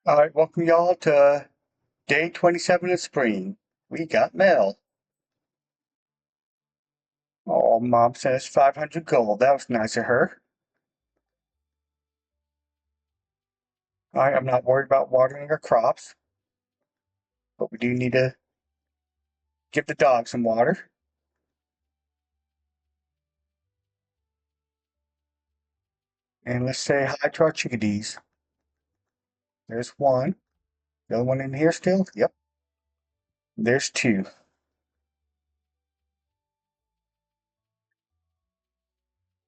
All right, welcome y'all to day 27 of spring. We got mail. Oh, Mom says 500 gold. That was nice of her. All right, I'm not worried about watering our crops, but we do need to give the dog some water. And let's say hi to our chickadees. There's one. The other one in here still? Yep. There's two.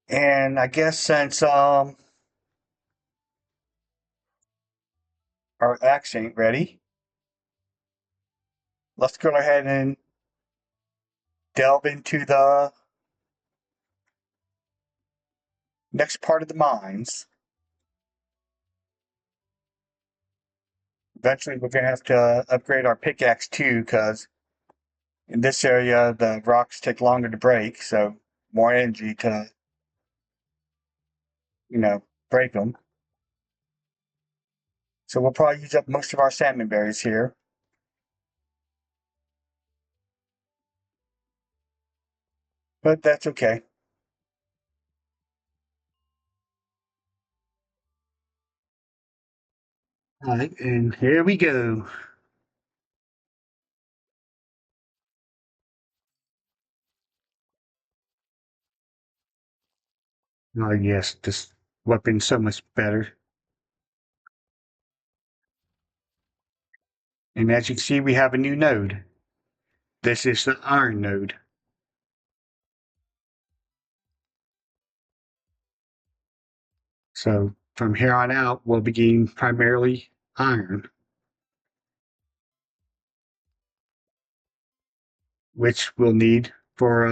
And I guess since our axe ain't ready, let's go ahead and delve into the next part of the mines. Eventually, we're gonna have to upgrade our pickaxe too, because in this area the rocks take longer to break, so more energy to break them. So we'll probably use up most of our salmon berries here, but that's okay. All right, and here we go. Oh yes, this weapon's so much better. And as you can see, we have a new node. This is the iron node. So from here on out, we'll be getting primarily iron, which we'll need for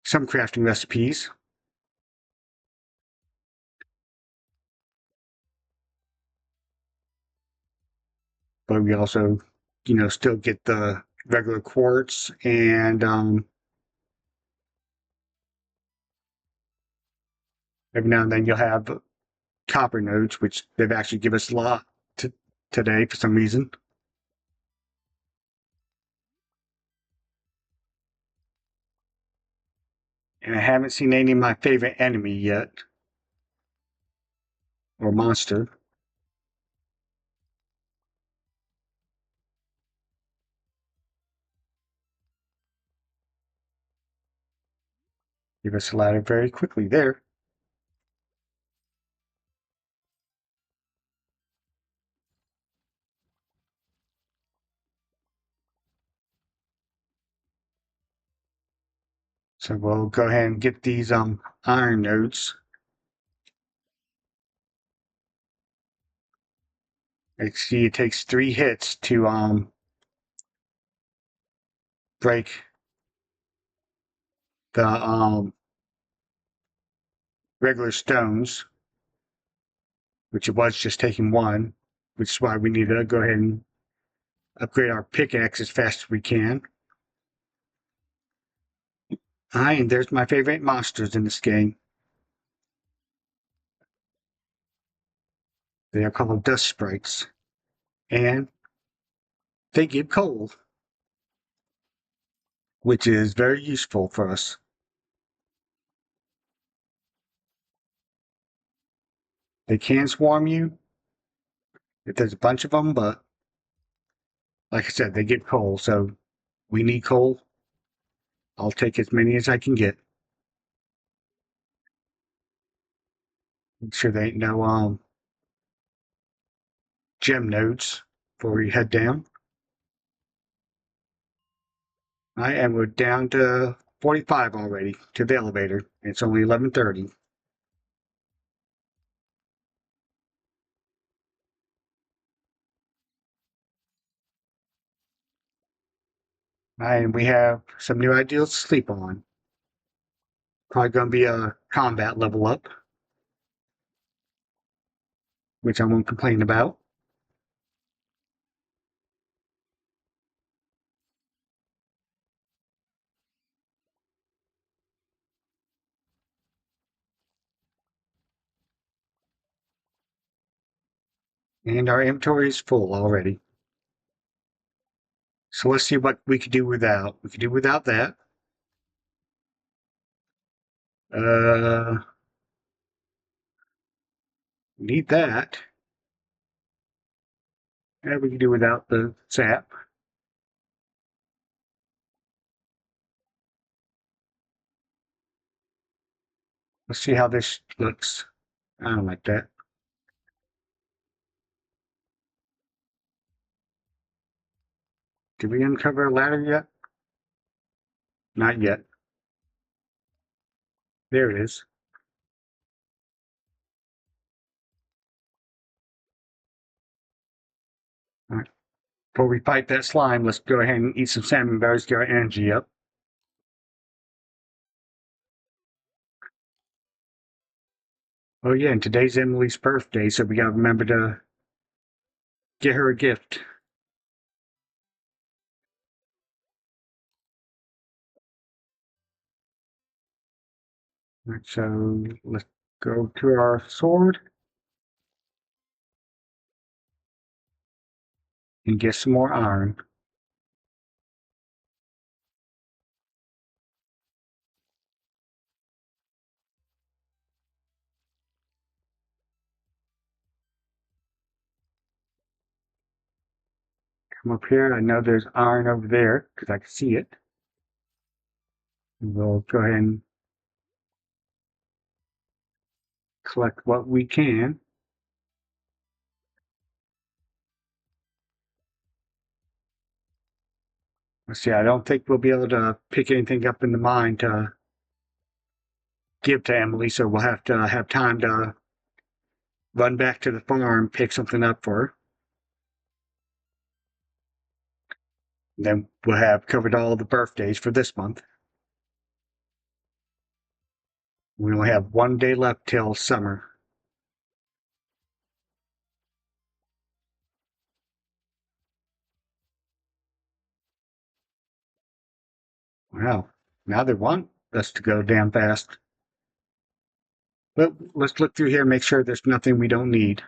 some crafting recipes. But we also, still get the regular quartz and every now and then you'll have copper nodes, which they've actually given us a lot today for some reason. And I haven't seen any of my favorite enemy yet, or monster. Give us a ladder very quickly there. So we'll go ahead and get these iron nodes. I see it takes 3 hits to break the regular stones, which it was just taking one, which is why we need to go ahead and upgrade our pickaxe as fast as we can. And there's my favorite monsters in this game. They are called dust sprites, and they give coal, which is very useful for us. They can swarm you if there's a bunch of them, but like I said, they give coal, so we need coal. I'll take as many as I can get. Make sure there ain't no gem nodes before we head down. And we're down to 45 already to the elevator. It's only 11:30. And we have some new ideals to sleep on. Probably going to be a combat level up, which I won't complain about. And our inventory is full already. So let's see what we could do without. We could do without that. Uh, need that. And we can do without the sap. Let's see how this looks. I don't like that. Did we uncover a ladder yet? Not yet. There it is. All right. Before we fight that slime, let's go ahead and eat some salmon berries, get our energy up. Oh yeah, and today's Emily's birthday, so we gotta remember to get her a gift. All right, so let's go to our sword and get some more iron. Come up here. I know there's iron over there because I can see it. And we'll go ahead and collect what we can. Let's see. I don't think we'll be able to pick anything up in the mine to give to Emily, so we'll have to have time to run back to the farm, pick something up for her. And then we'll have covered all the birthdays for this month. We only have 1 day left till summer. Wow. Now they want us to go damn fast. But let's look through here and make sure there's nothing we don't need.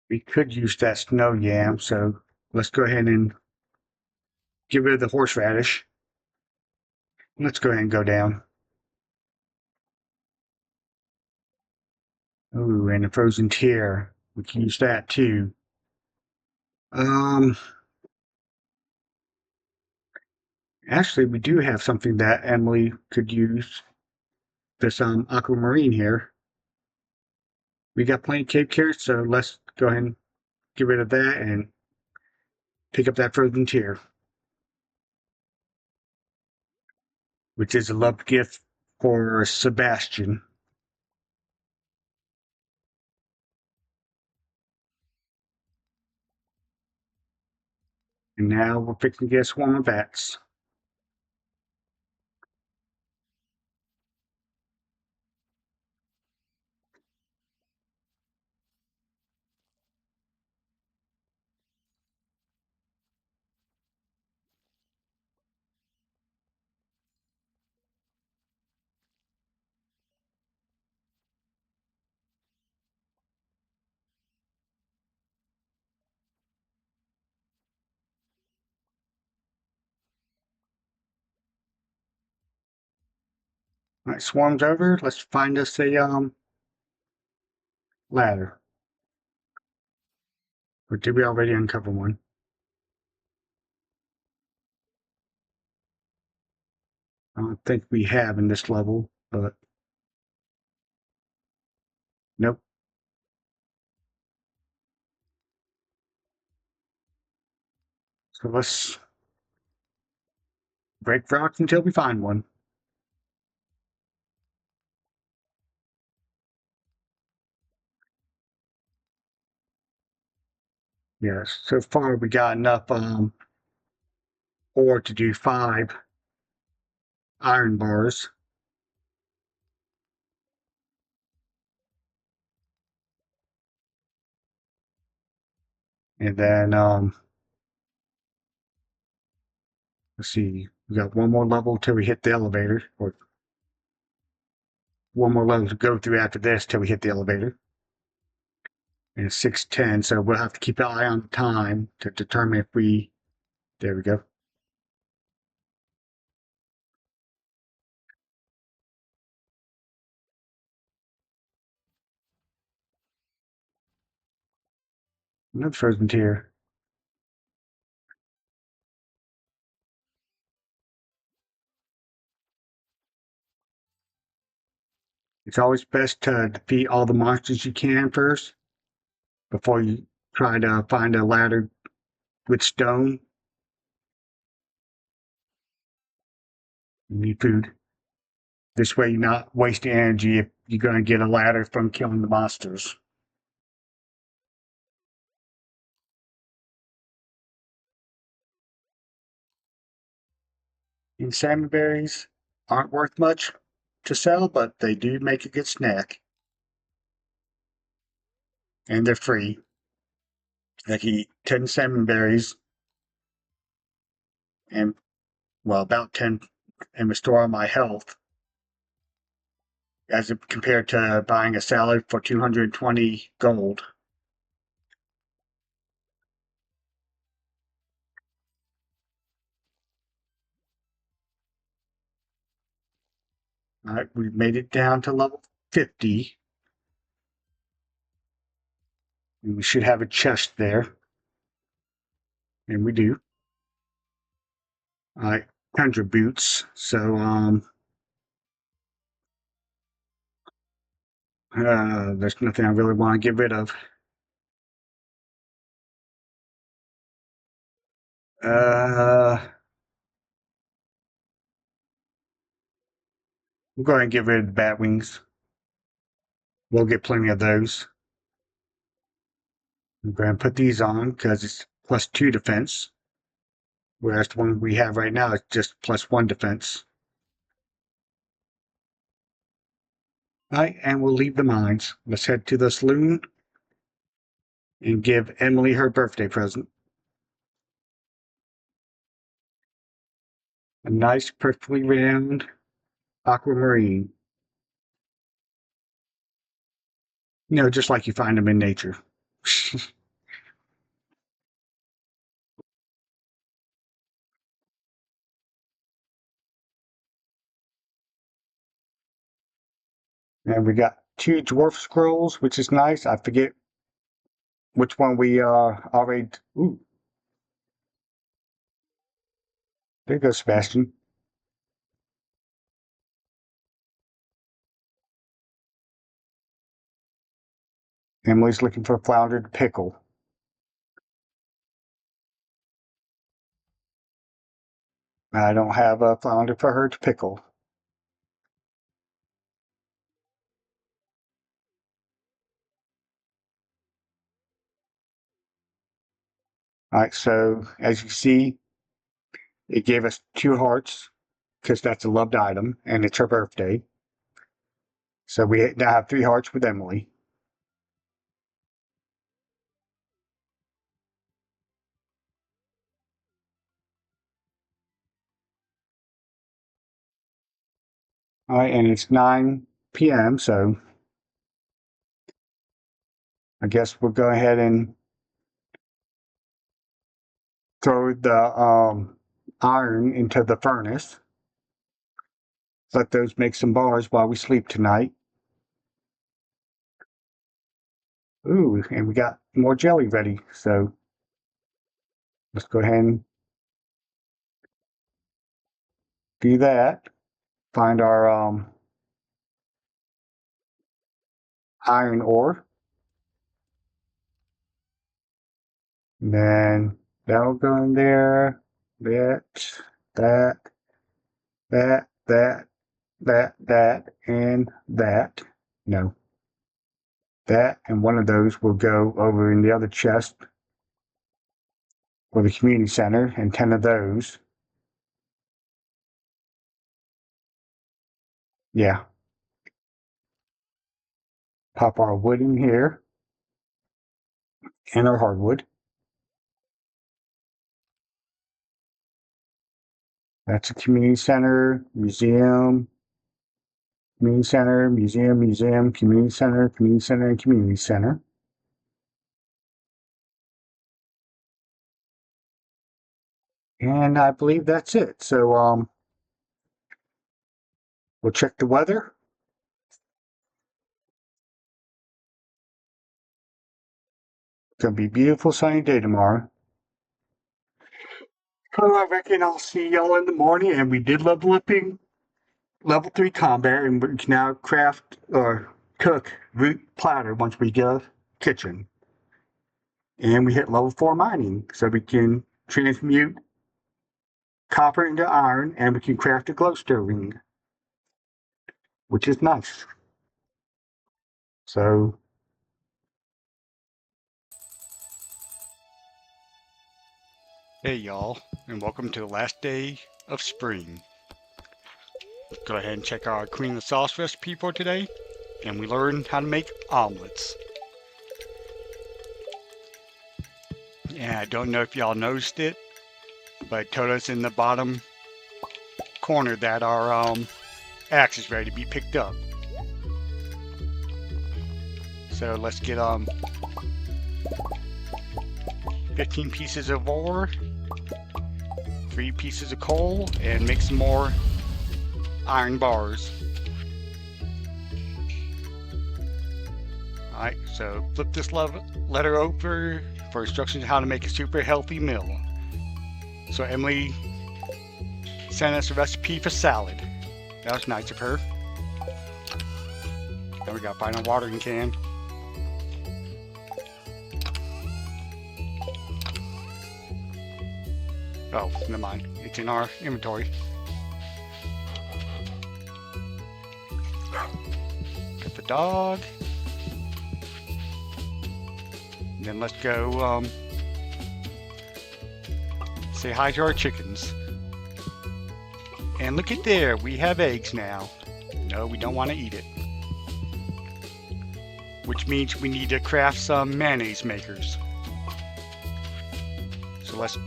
We could use that snow yam, so let's go ahead and get rid of the horseradish. Let's go ahead and go down. Ooh, and the frozen tear. We can use that too. Um, Actually, we do have something that Emily could use. This aquamarine here. We got plenty of cave carrots, so let's go ahead and get rid of that and pick up that frozen tear, which is a love gift for Sebastian. And now we're fixing to get a swarm of bats. All right, swarm's over. Let's find us a ladder. Or did we already uncover one? I don't think we have in this level, but nope. So let's break rocks until we find one. Yes, so far we got enough ore to do 5 iron bars. And then, let's see, we got one more level till we hit the elevator, or one more level to go through after this till we hit the elevator. And it's 6:10, so we'll have to keep an eye on the time to determine if we. There we go. Another frozen tear. It's always best to defeat all the monsters you can first before you try to find a ladder with stone. You need food. This way, you're not wasting energy if you're going to get a ladder from killing the monsters. And salmon berries aren't worth much to sell, but they do make a good snack. And they're free. I can eat 10 salmon berries and, well, about 10 and restore my health as compared to buying a salad for 220 gold. All right, we've made it down to level 50. And we should have a chest there. And we do. All right, 100 boots. So, there's nothing I really want to get rid of. Uh, we'll go ahead and get rid of the bat wings. We'll get plenty of those. I'm going to put these on because it's +2 defense, whereas the one we have right now is just +1 defense. All right, and we'll leave the mines. Let's head to the saloon and give Emily her birthday present. A nice, perfectly round aquamarine. You know, just like you find them in nature. And we got 2 dwarf scrolls, which is nice. I forget which one we already. Ooh, there goes Sebastian. Emily's looking for flounder to pickle. I don't have a flounder for her to pickle. All right, so as you see, it gave us 2 hearts because that's a loved item and it's her birthday. So we now have 3 hearts with Emily. All right, and it's 9 p.m., so I guess we'll go ahead and throw the iron into the furnace. Let those make some bars while we sleep tonight. Ooh, and we got more jelly ready, so let's go ahead and do that. Find our iron ore. And then that'll go in there. That, that, that, and that. No. That and one of those will go over in the other chest for the community center, and 10 of those. Yeah. Pop our wood in here and our hardwood. That's a community center, museum, community center, museum, museum, community center, community center, and community center. And I believe that's it. So we'll check the weather. It's gonna be a beautiful sunny day tomorrow. So I reckon I'll see y'all in the morning. And we did level 3 combat, and we can now craft or cook root platter once we get a kitchen. And we hit level 4 mining, so we can transmute copper into iron, and we can craft a glowstone ring, which is nice. So, hey y'all, and welcome to the last day of spring. Go ahead and check our Queen of the Sauce recipe for today, and we learned how to make omelets. And I don't know if y'all noticed it, but it told us in the bottom corner that our axe is ready to be picked up. So let's get 15 pieces of ore, 3 pieces of coal, and make some more iron bars. Alright, so flip this letter over for instructions on how to make a super healthy meal. So Emily sent us a recipe for salad. That was nice of her. Then we got final watering can. Oh, never mind. It's in our inventory. Get the dog. And then let's go say hi to our chickens. And look at there, we have eggs now. No, we don't want to eat it. Which means we need to craft some mayonnaise makers. So let's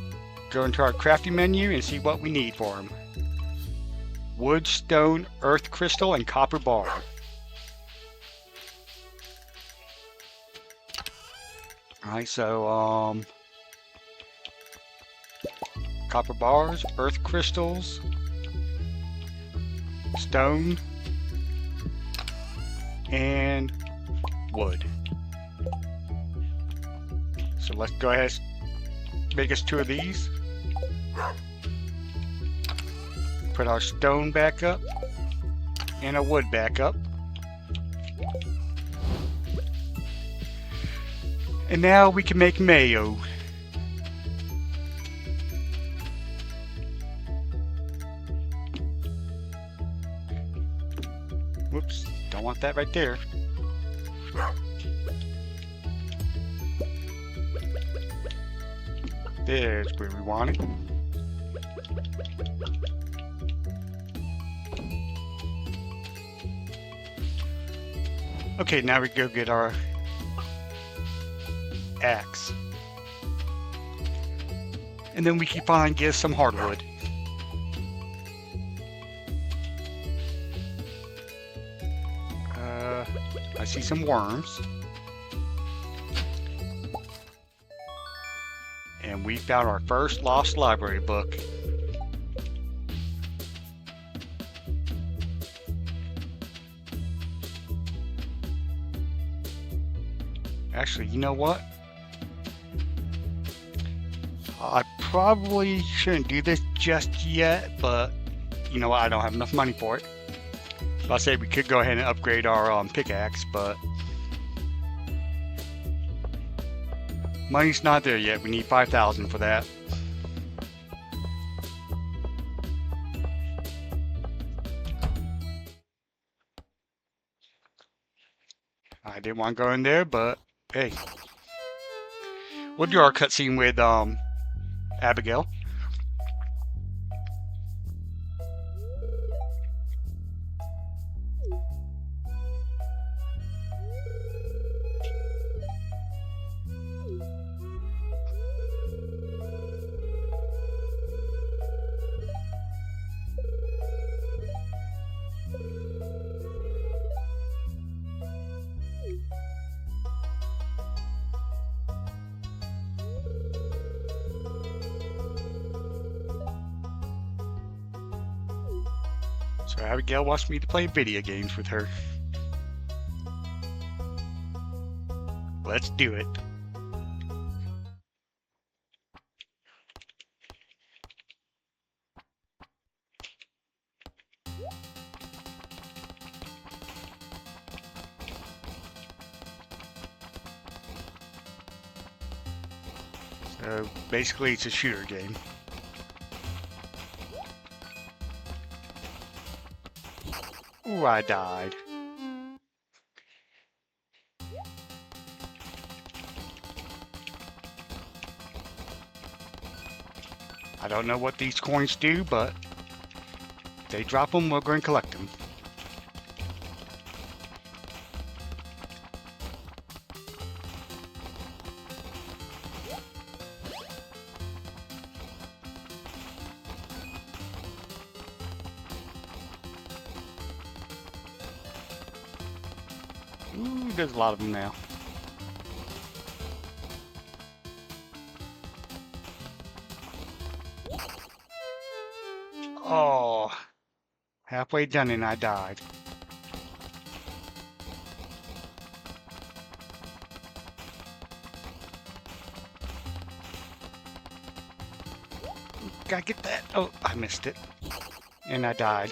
go into our crafting menu and see what we need for them. Wood, stone, earth crystal, and copper bar. Alright, so copper bars, earth crystals, stone, and wood. So let's go ahead and make us 2 of these. Put our stone back up and our wood back up. And now we can make mayo. Whoops, don't want that right there. There's where we want it. Okay, now we go get our axe. And then we can finally get some hardwood. I see some worms. And we found our first lost library book. Actually, you know what? I probably shouldn't do this just yet, but you know what? I don't have enough money for it. So I say we could go ahead and upgrade our pickaxe, but money's not there yet. We need 5,000 for that. I didn't want to go in there, but hey, we'll do our cutscene with Abigail. So Abigail wants me to play video games with her. Let's do it. So basically it's a shooter game. Ooh, I died. I don't know what these coins do, but if they drop them, we'll go and collect them. Ooh, there's a lot of them now. Oh, halfway done and I died. Gotta get that. Oh, I missed it. And I died.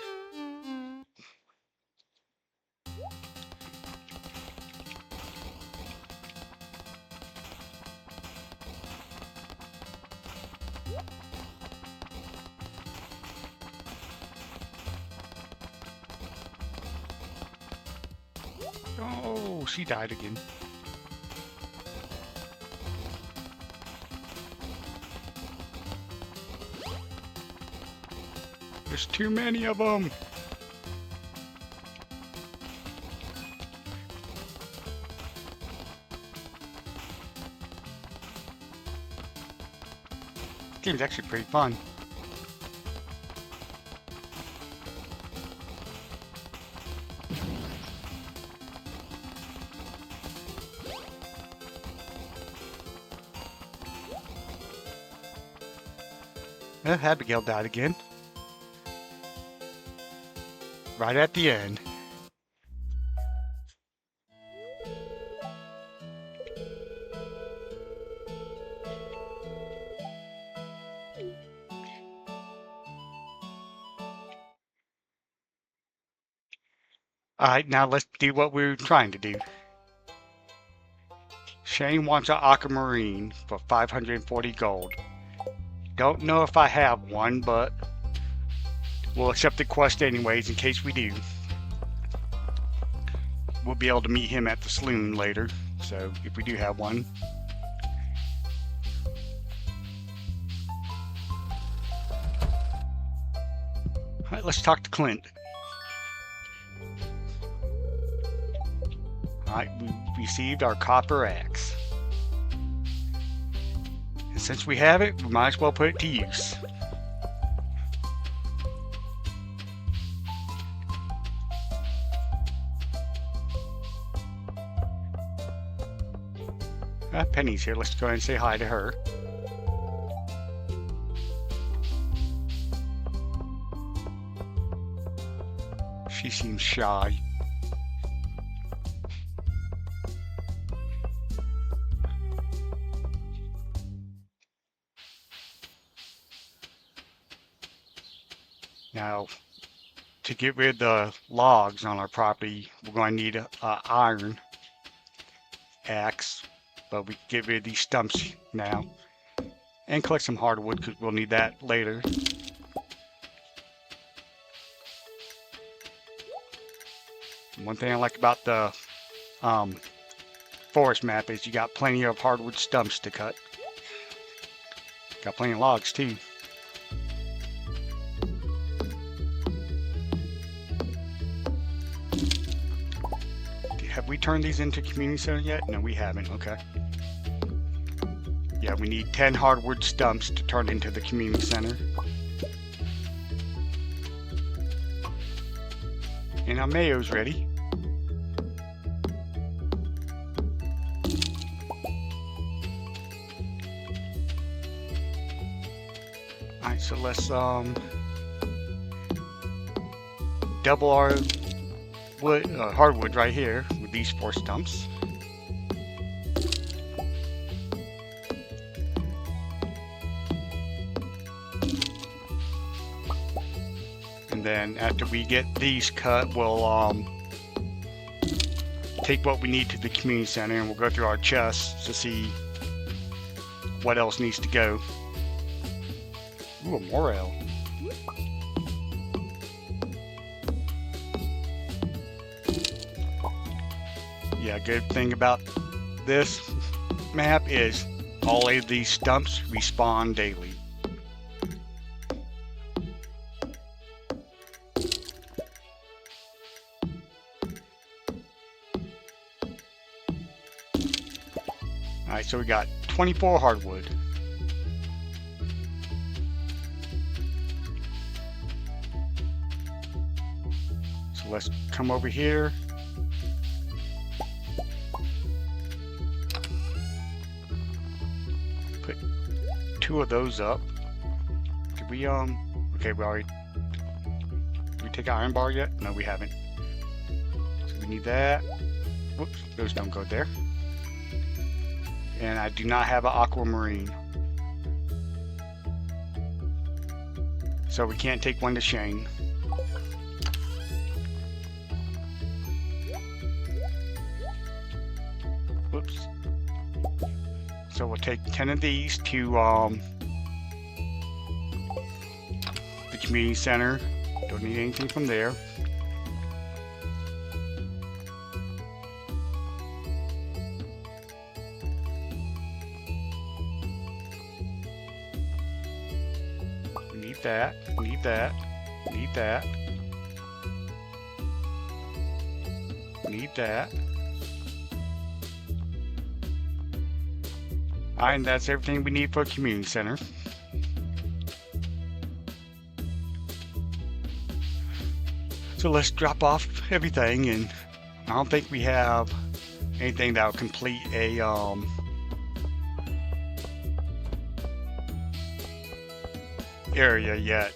Oh, she died again. There's too many of them. This game's actually pretty fun. Abigail died again. Right at the end. Alright, now let's do what we were trying to do. Shane wants an aquamarine for 540 gold. Don't know if I have one, but we'll accept the quest anyways in case we do. We'll be able to meet him at the saloon later, so if we do have one. Alright, let's talk to Clint. Alright, we received our copper axe. And since we have it, we might as well put it to use. Penny's here. Let's go ahead and say hi to her. She seems shy. Now, to get rid of the logs on our property, we're going to need an iron axe, but we can get rid of these stumps now and collect some hardwood because we'll need that later. One thing I like about the forest map is you got plenty of hardwood stumps to cut. Got plenty of logs too. Have we turned these into community center yet? No, we haven't. Okay. Yeah, we need 10 hardwood stumps to turn into the community center. And our mayo's ready. Alright, so let's double our wood, hardwood right here with these 4 stumps. And then after we get these cut, we'll take what we need to the community center and we'll go through our chests to see what else needs to go. Ooh, a morel. Yeah, good thing about this map is all of these stumps respawn daily. Alright, so we got 24 hardwood. So let's come over here. Put 2 of those up. Did we, okay, we already, did we take an iron bar yet? No, we haven't. So we need that. Whoops, those don't go there. And I do not have an aquamarine. So we can't take one to Shane. Whoops. So we'll take 10 of these to the community center. Don't need anything from there. Need that, need that, need that, need that. Alright, and that's everything we need for a community center. So let's drop off everything, and I don't think we have anything that will complete a area yet.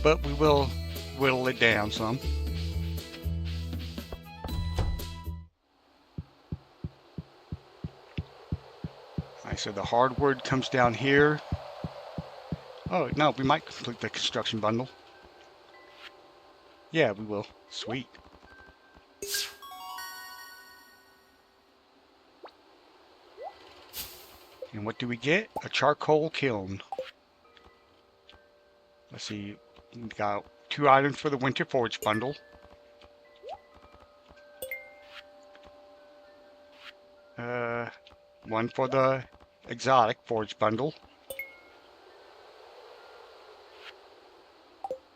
But we will whittle it down some. Alright, so the hardwood comes down here. Oh, no, we might complete the construction bundle. Yeah, we will. Sweet. And what do we get? A charcoal kiln. Let's see. We got 2 items for the winter forage bundle. One for the exotic forage bundle.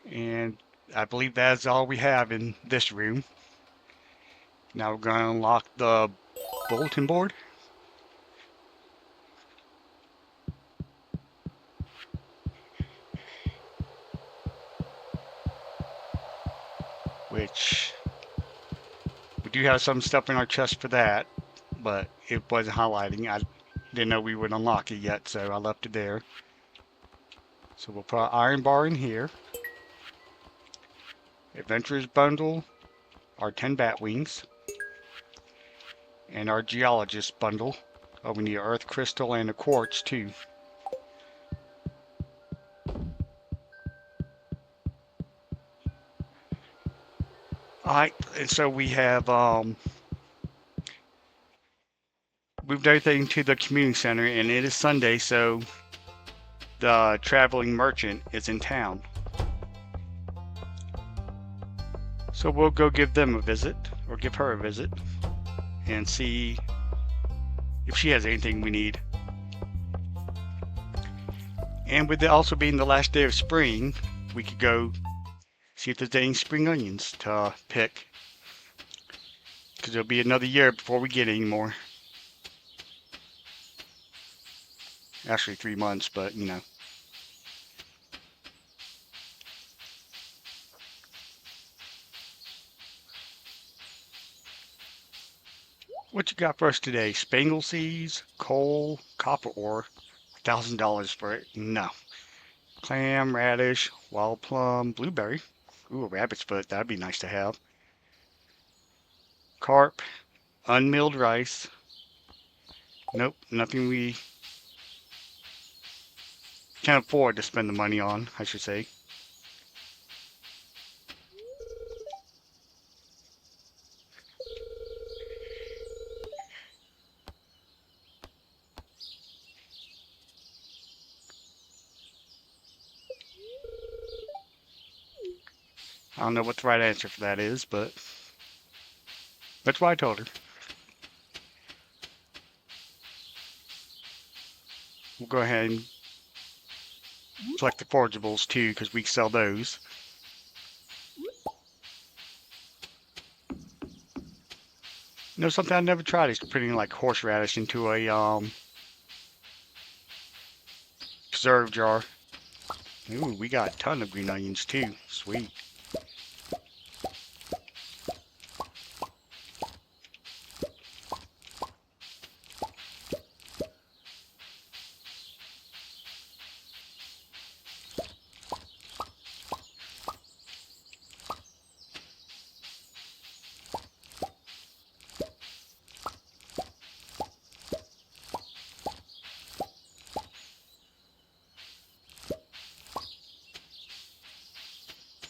And I believe that's all we have in this room. Now we're going to unlock the bulletin board. Which we do have some stuff in our chest for that, but it wasn't highlighting. I didn't know we would unlock it yet, so I left it there. So we'll put an iron bar in here. Adventurers bundle, our 10 bat wings, and our geologist bundle. Oh, we need an earth crystal and a quartz too. Alright, and so we have moved everything to the community center, and it is Sunday, so the traveling merchant is in town. So we'll go give them a visit, or give her a visit, and see if she has anything we need. And with it also being the last day of spring, we could go see if there's any spring onions to pick. Because it'll be another year before we get any more. Actually 3 months, but you know. What you got for us today? Spangle seeds, coal, copper ore, $1,000 for it? No. Clam, radish, wild plum, blueberry. Ooh, a rabbit's foot. That'd be nice to have. Carp, unmilled rice. Nope, nothing we can afford to spend the money on, I should say. I don't know what the right answer for that is, but that's what I told her. We'll go ahead and select the forageables too, because we sell those. You know, something I never tried is putting like horseradish into a preserve jar. Ooh, we got a ton of green onions too. Sweet.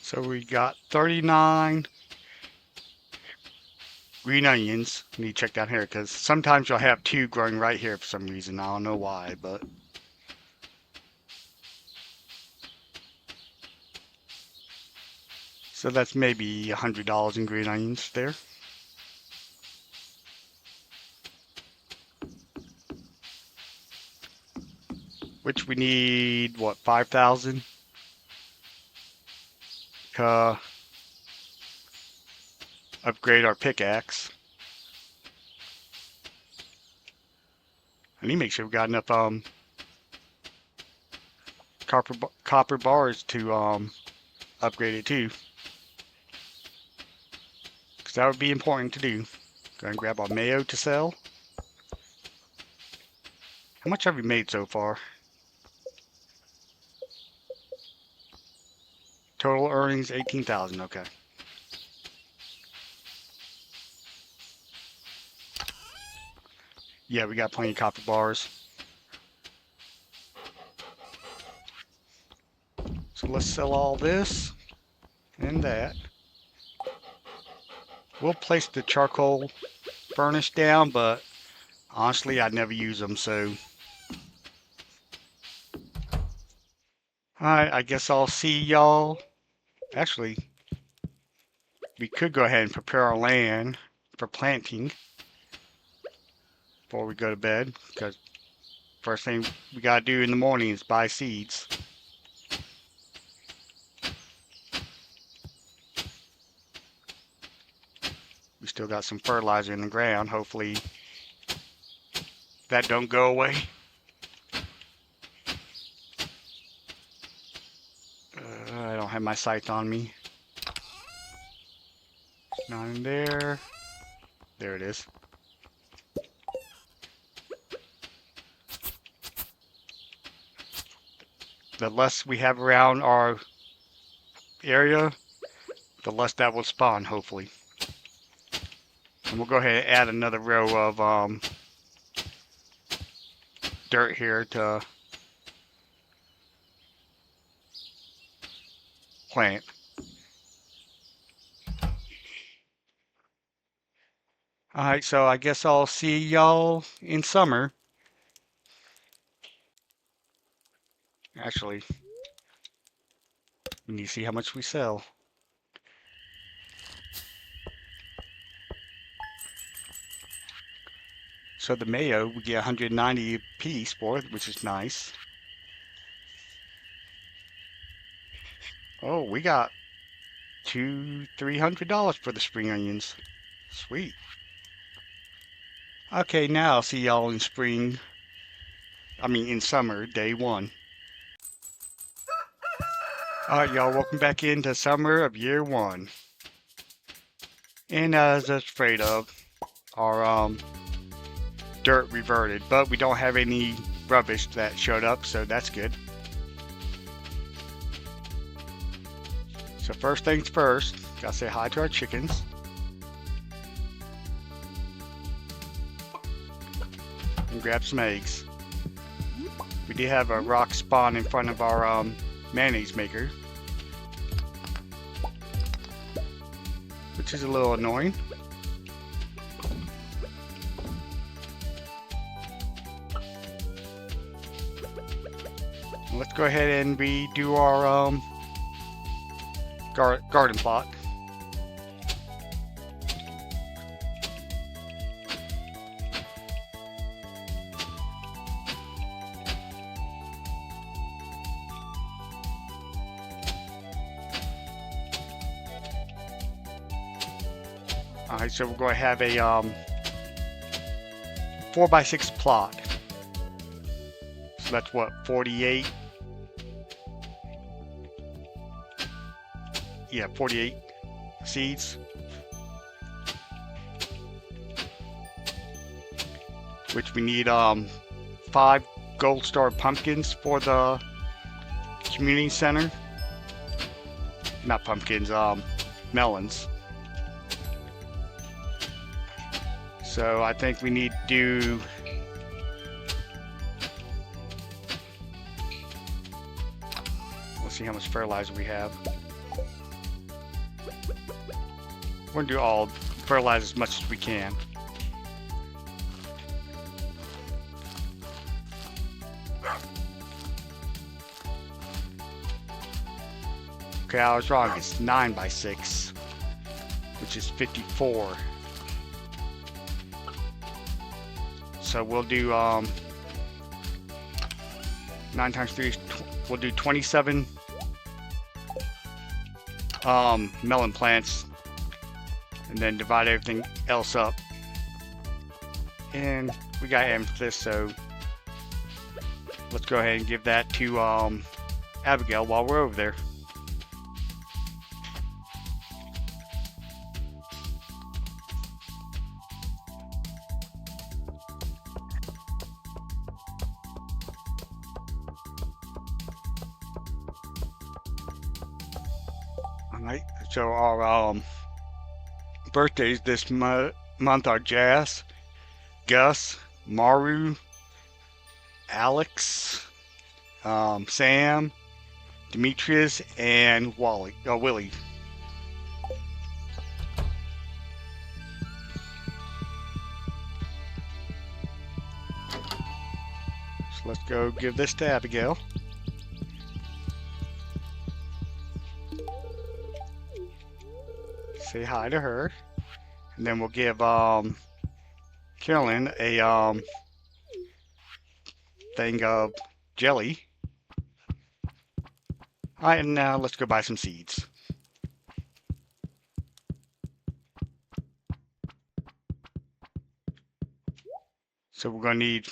So we got 39 green onions. I need to check down here because sometimes you'll have two growing right here for some reason. I don't know why, but so that's maybe $100 in green onions there. Which we need, what, 5,000? To upgrade our pickaxe. I need to make sure we got enough copper bars to upgrade it too. Because that would be important to do. Go ahead and grab our mayo to sell. How much have we made so far? Total earnings 18,000. Okay. Yeah, we got plenty of copper bars. So let's sell all this and that. We'll place the charcoal furnace down, but honestly, I never use them, so. Alright, I guess I'll see y'all. Actually, we could go ahead and prepare our land for planting before we go to bed, because first thing we gotta do in the morning is buy seeds. We still got some fertilizer in the ground. Hopefully that don't go away. I don't have my scythe on me. It's not in there. There it is. The less we have around our area, the less that will spawn, hopefully. And we'll go ahead and add another row of dirt here to plant. Alright, so I guess I'll see y'all in summer. Actually, we need to see how much we sell. So the mayo, we get 190 a piece for it, which is nice. Oh, we got $300 for the spring onions. Sweet. Okay, now I'll see y'all in spring. In summer, day one. Alright, y'all, welcome back into summer of year one. And as I was afraid of, our dirt reverted, but we don't have any rubbish that showed up, so that's good. So first things first, gotta say hi to our chickens. And grab some eggs. We did have a rock spawn in front of our mayonnaise maker, which is a little annoying. Let's go ahead and redo our garden plot. Alright, so we're going to have a 4x6 plot. So that's what, 48? Yeah, 48 seeds. Which we need 5 gold star pumpkins for the community center. Not pumpkins, melons. So I think we need to do let's see how much fertilizer we have. We're gonna do all fertilize as much as we can. Okay, I was wrong. It's 9x6, which is 54. So we'll do 9 times 3. We'll do 27 melon plants, and then divide everything else up. And we got amethyst, so let's go ahead and give that to Abigail while we're over there. Alright, so our birthdays this month are Jazz, Gus, Maru, Alex, Sam, Demetrius, and Willie. So let's go give this to Abigail. Say hi to her, and then we'll give Carolyn a thing of jelly. Alright, and now let's go buy some seeds. So we're gonna need,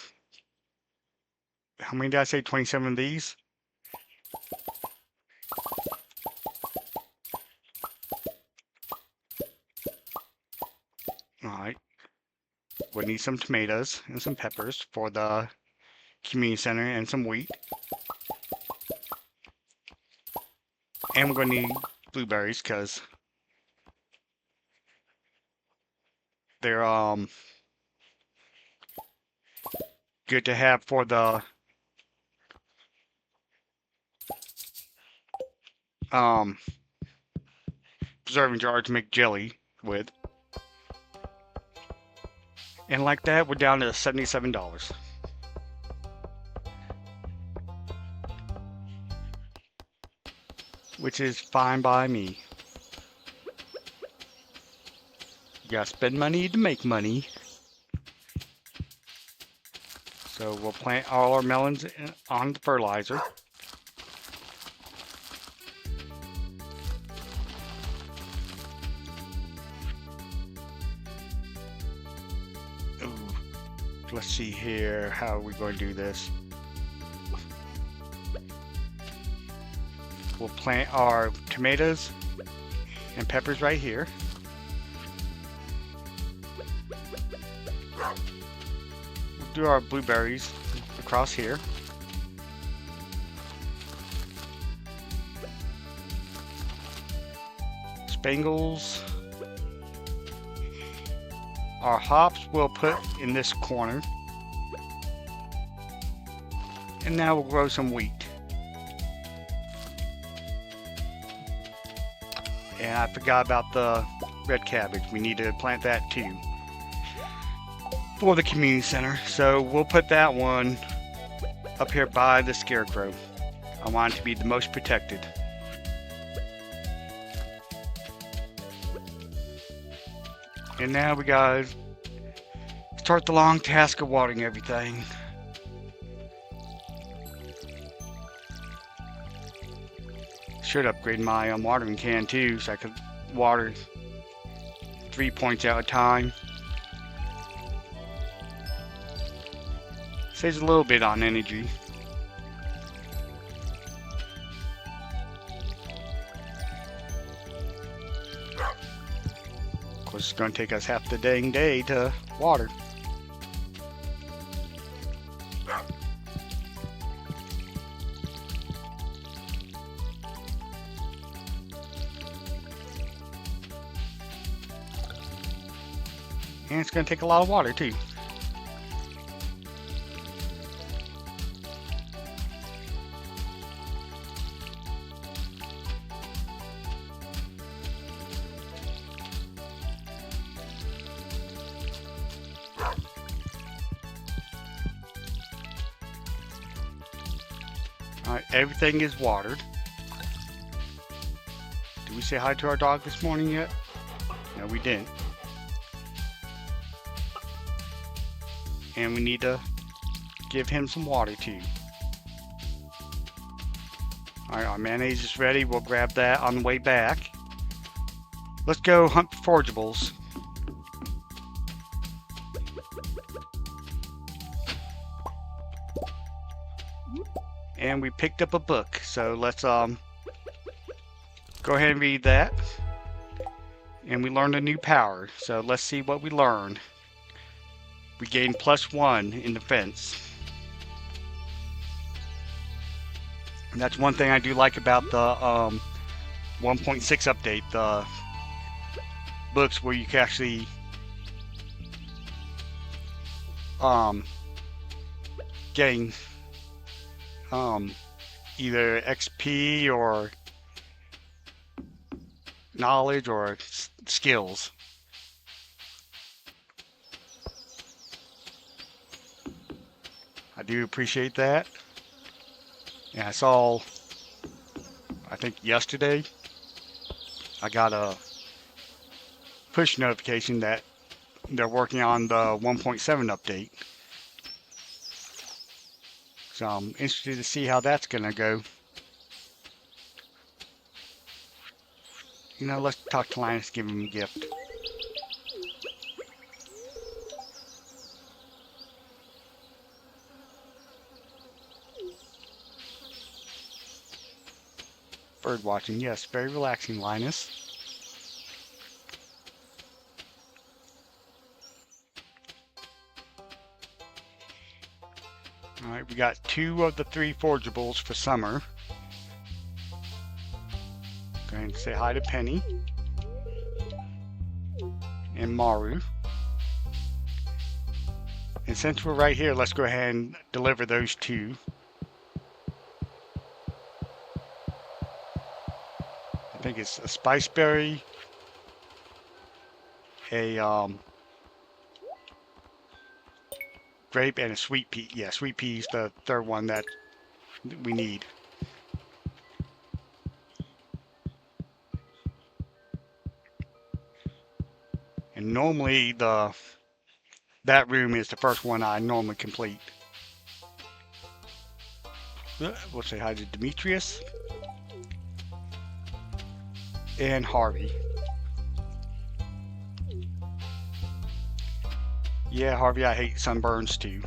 how many did I say? 27 of these? Alright, we'll need some tomatoes and some peppers for the community center and some wheat. And we're going to need blueberries because they're good to have for the preserving jar to make jelly with. And like that, we're down to $77. Which is fine by me. You gotta spend money to make money. So we'll plant all our melons on the fertilizer. Ooh. Let's see here, how are we going to do this? We'll plant our tomatoes and peppers right here. We'll do our blueberries across here. spangles. Our hops we'll put in this corner. And now we'll grow some wheat. And I forgot about the red cabbage. We need to plant that too for the community center. So we'll put that one up here by the scarecrow. I want it to be the most protected. And now we gotta start the long task of watering everything. Should upgrade my watering can too, so I could water 3 points at a time. Saves a little bit on energy. Of course, it's going to take us half the dang day to water. And it's going to take a lot of water too. Alright, everything is watered. Did we say hi to our dog this morning yet? No, we didn't. And we need to give him some water too. Alright, our mayonnaise is ready. We'll grab that on the way back. Let's go hunt for forageables. And we picked up a book, so let's go ahead and read that. And we learned a new power, so let's see what we learned. We gained +1 in defense. And that's one thing I do like about the 1.6 update, the books where you can actually gain either XP or knowledge or skills. I do appreciate that. And I saw, I think yesterday, I got a push notification that they're working on the 1.7 update. So I'm interested to see how that's going to go. You know, let's talk to Linus, give him a gift. Bird watching, yes, very relaxing, Linus. Alright, we got 2 of the 3 forageables for summer. Go ahead and say hi to Penny and Maru. And since we're right here, let's go ahead and deliver those 2. I think it's a spiceberry, a grape, and a sweet pea. Yeah, sweet pea is the third one that we need. And normally that room is the first one I normally complete. We'll say hi to Demetrius and Harvey. Yeah, Harvey, I hate sunburns too.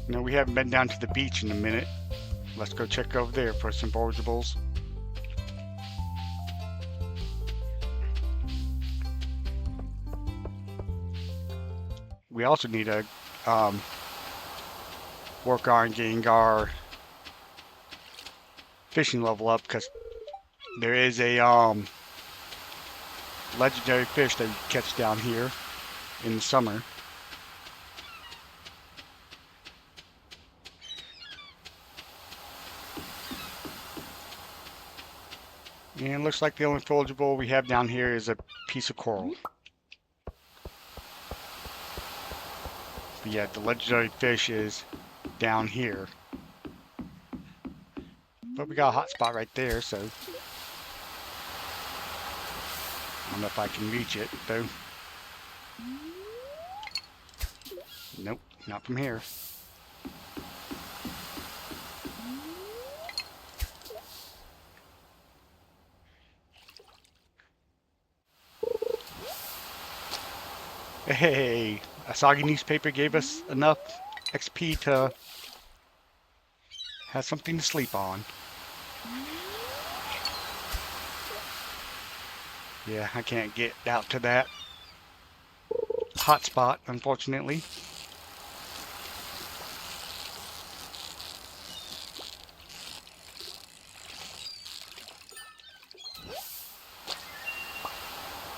You know, we haven't been down to the beach in a minute. Let's go check over there for some forageables. We also need to work on getting our fishing level up, because there is a legendary fish that you catch down here in the summer. And it looks like the only forageable we have down here is a piece of coral. But yeah, the legendary fish is down here. But we got a hot spot right there, so I don't know if I can reach it, though. Nope, not from here. Hey, a soggy newspaper gave us enough XP to have something to sleep on. Yeah, I can't get out to that hot spot, unfortunately.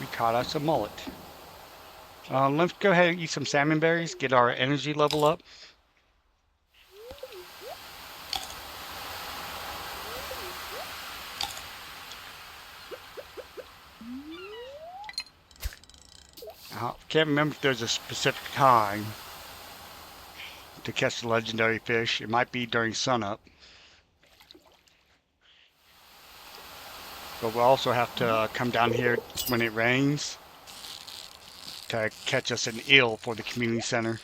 We caught us a mullet. Let's go ahead and eat some salmon berries, get our energy level up. I can't remember if there's a specific time to catch the legendary fish. It might be during sunup. But we'll also have to come down here when it rains to catch us an eel for the community center.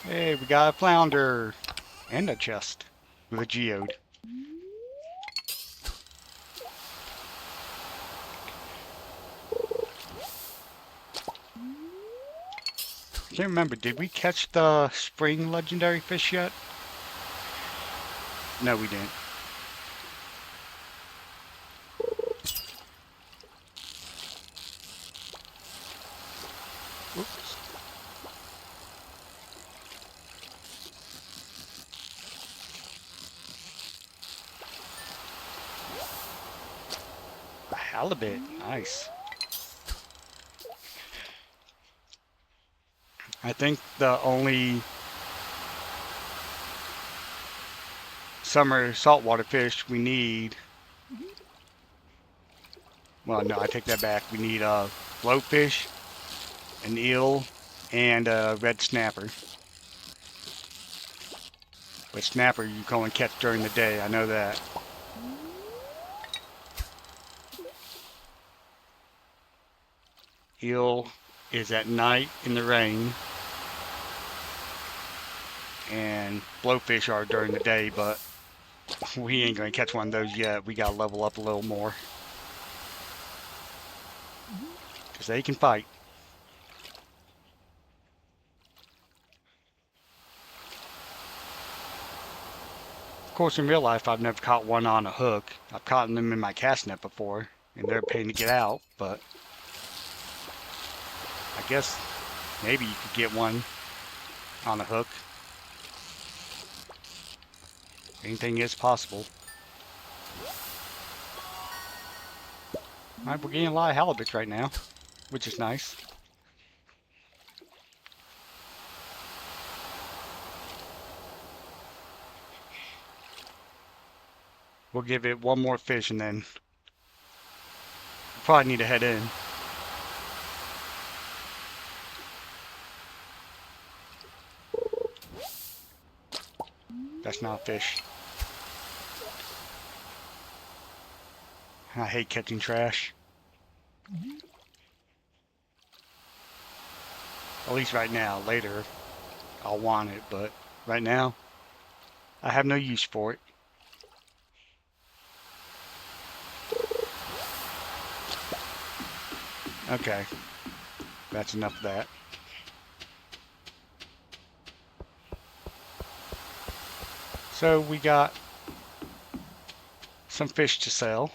Hey, we got a flounder and a chest with a geode. I can't remember, did we catch the spring legendary fish yet? No, we didn't. Oops. A halibut, nice. I think the only summer saltwater fish we need, well, no, I take that back. We need a blowfish, an eel, and a red snapper. But snapper you can only catch during the day, I know that. Eel is at night in the rain. And blowfish are during the day, but we ain't gonna catch one of those yet. We gotta level up a little more, because they can fight. Of course, in real life, I've never caught one on a hook. I've caught them in my cast net before, and they're a pain to get out, but I guess maybe you could get one on a hook. Anything is possible. Alright, we're getting a lot of halibuts right now, which is nice. We'll give it one more fish and then we'll probably need to head in. That's not a fish. I hate catching trash. At least right now. Later, I'll want it, but right now, I have no use for it. Okay, that's enough of that. So we got some fish to sell,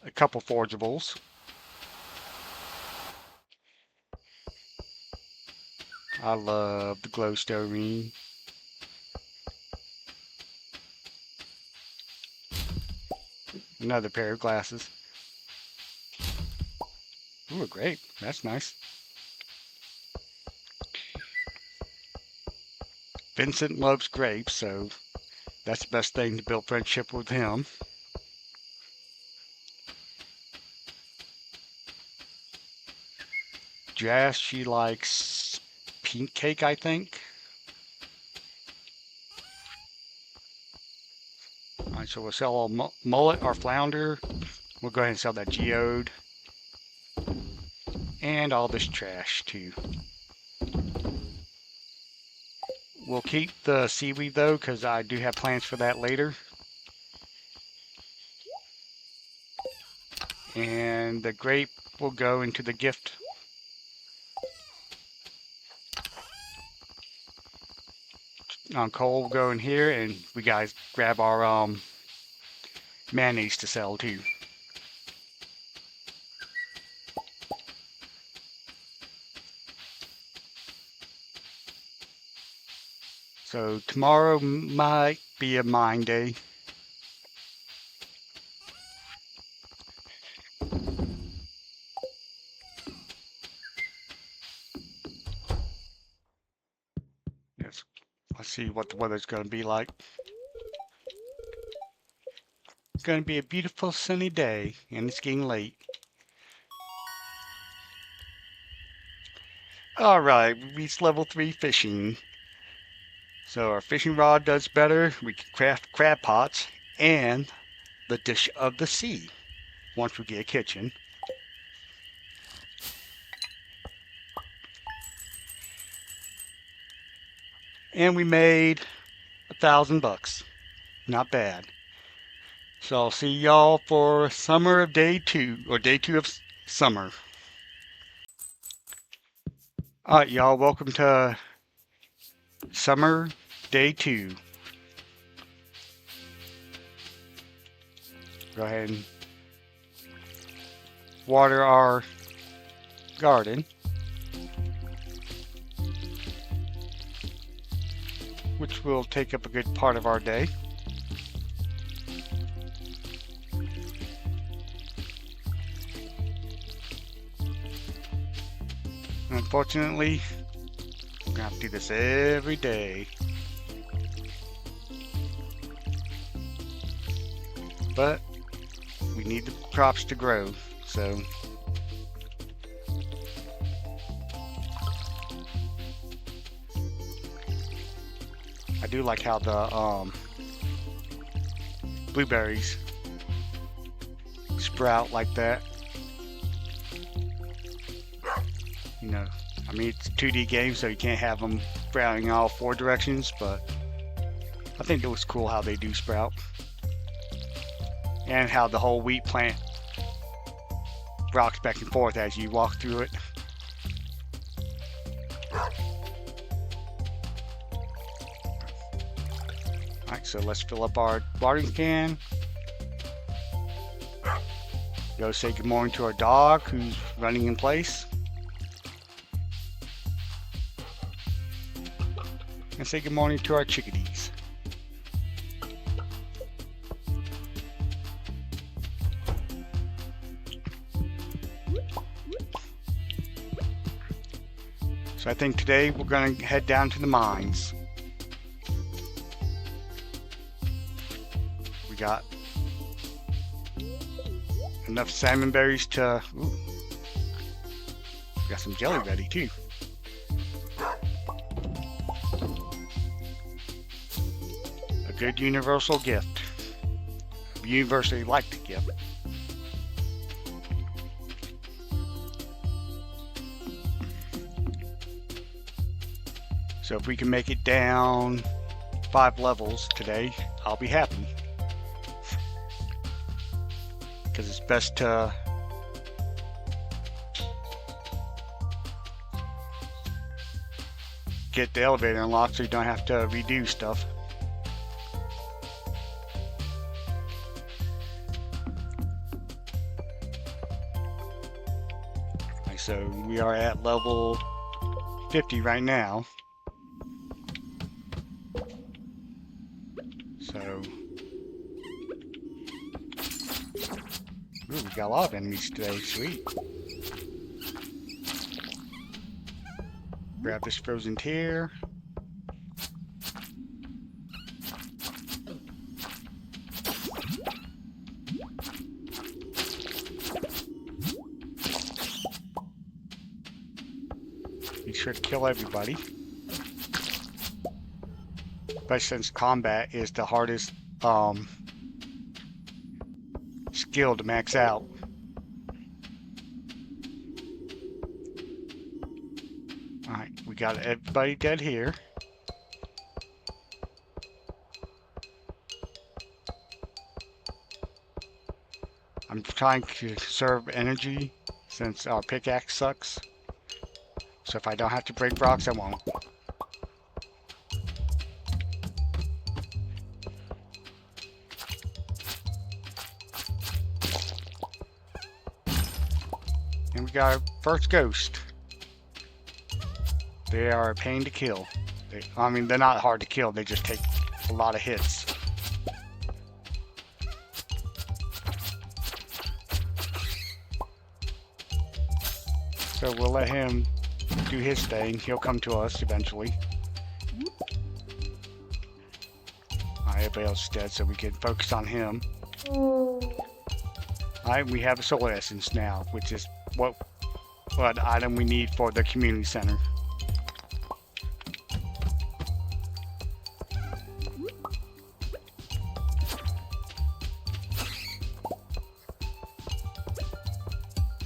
a couple forageables. I love the glowstone. Another pair of glasses. Ooh, a grape. That's nice. Vincent loves grapes, so that's the best thing to build friendship with him. Jazz, she likes pink cake, I think. Alright, so we'll sell our mullet, our flounder. We'll go ahead and sell that geode. And all this trash, too. We'll keep the seaweed, though, because I do have plans for that later. And the grape will go into the gift. Coal will go in here, and we guys grab our mayonnaise to sell, too. So tomorrow might be a mine day. Yes. Let's see what the weather's going to be like. It's going to be a beautiful sunny day, and it's getting late. Alright, we reached level 3 fishing. So our fishing rod does better. We can craft crab pots and the dish of the sea once we get a kitchen. And we made $1,000. Not bad. So I'll see y'all for summer of day 2, or day 2 of summer. Alright, y'all, welcome to summer day 2. Go ahead and water our garden, which will take up a good part of our day. Unfortunately, we're gonna have to do this every day. But we need the crops to grow, so I do like how the blueberries sprout like that. You know, I mean, it's a 2D game, so you can't have them sprouting all 4 directions, but I think it was cool how they do sprout. And how the whole wheat plant rocks back and forth as you walk through it. Alright, so let's fill up our watering can. Go say good morning to our dog who's running in place. And say good morning to our chickadees. So I think today we're going to head down to the mines. We got enough salmon berries to... Ooh, we got some jelly ready too. A good universal gift. Universally liked gift. So if we can make it down 5 levels today, I'll be happy. Because it's best to get the elevator unlocked so you don't have to redo stuff. So we are at level 50 right now. So, ooh, we got a lot of enemies today. Sweet. Grab this frozen tear. Be sure to kill everybody. But since combat is the hardest skill to max out. Alright, we got everybody dead here. I'm trying to conserve energy since our pickaxe sucks. So if I don't have to break rocks, I won't. And we got our first ghost. They are a pain to kill. I mean, they're not hard to kill, they just take a lot of hits. So we'll let him do his thing. He'll come to us eventually. Alright, everybody else is dead, so we can focus on him. Alright, we have a solar essence now, which is what item we need for the community center.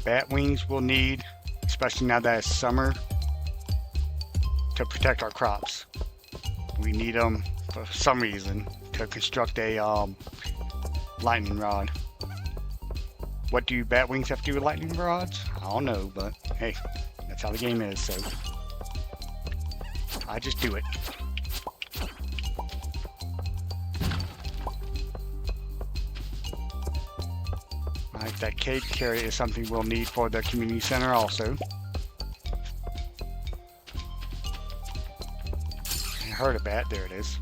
Bat wings we'll need, especially now that it's summer, to protect our crops. We need them for some reason to construct a lightning rod. What do bat wings have to do with lightning rods? I don't know, but hey, that's how the game is, so I just do it. Alright, that cave carrot is something we'll need for the community center also. I heard a bat, there it is.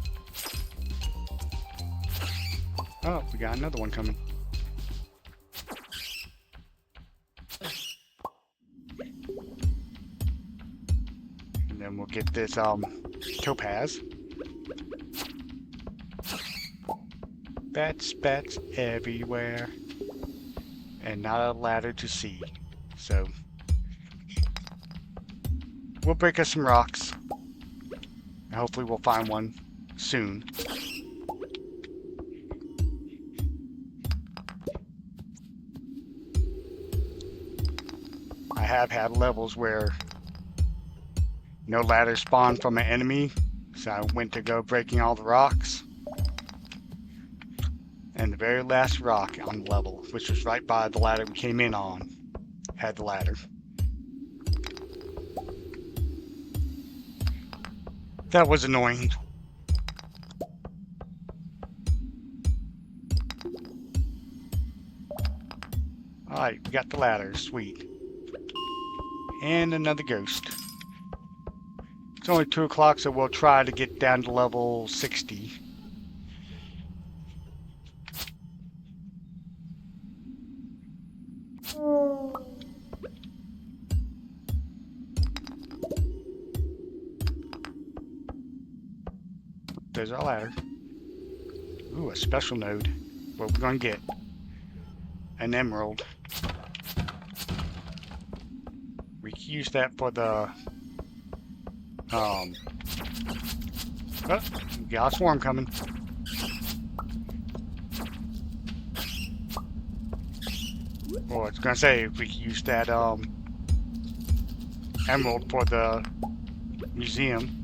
Oh, we got another one coming. And then we'll get this topaz. Bats everywhere. And not a ladder to see. So we'll break us some rocks. And hopefully we'll find one soon. I have had levels where no ladder spawned from an enemy, so I went to go breaking all the rocks. And the very last rock on the level, which was right by the ladder we came in on, had the ladder. That was annoying. Alright, we got the ladder, sweet. And another ghost. It's only 2 o'clock, so we'll try to get down to level 60. There's our ladder. Ooh, a special node. What we're gonna get? An emerald. We can use that for the oh, we got a swarm coming. Well, I was gonna say if we could use that emerald for the museum.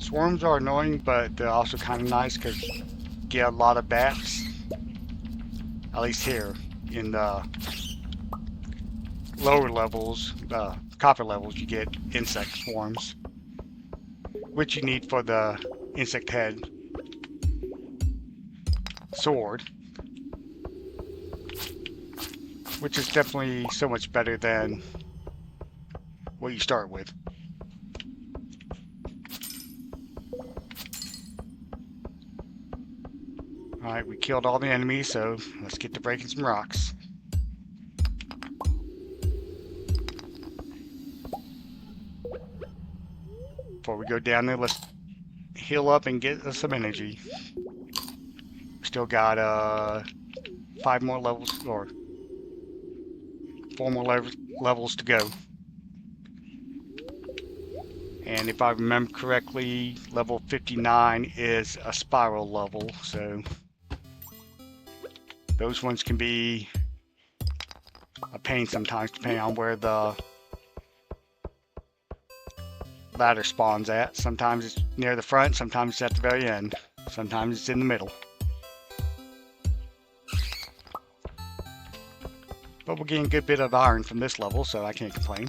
Swarms are annoying, but they're also kind of nice because you get a lot of bats. At least here in the lower levels, copper levels, you get insect swarms, which you need for the insect head sword, which is definitely so much better than what you start with. Alright, we killed all the enemies, so let's get to breaking some rocks. Before we go down there, let's heal up and get some energy. Still got 5 more levels, or 4 more levels to go. And if I remember correctly, level 59 is a spiral level, so those ones can be a pain sometimes, depending on where the ladder spawns at. Sometimes it's near the front, sometimes it's at the very end, sometimes it's in the middle. But we're getting a good bit of iron from this level, so I can't complain.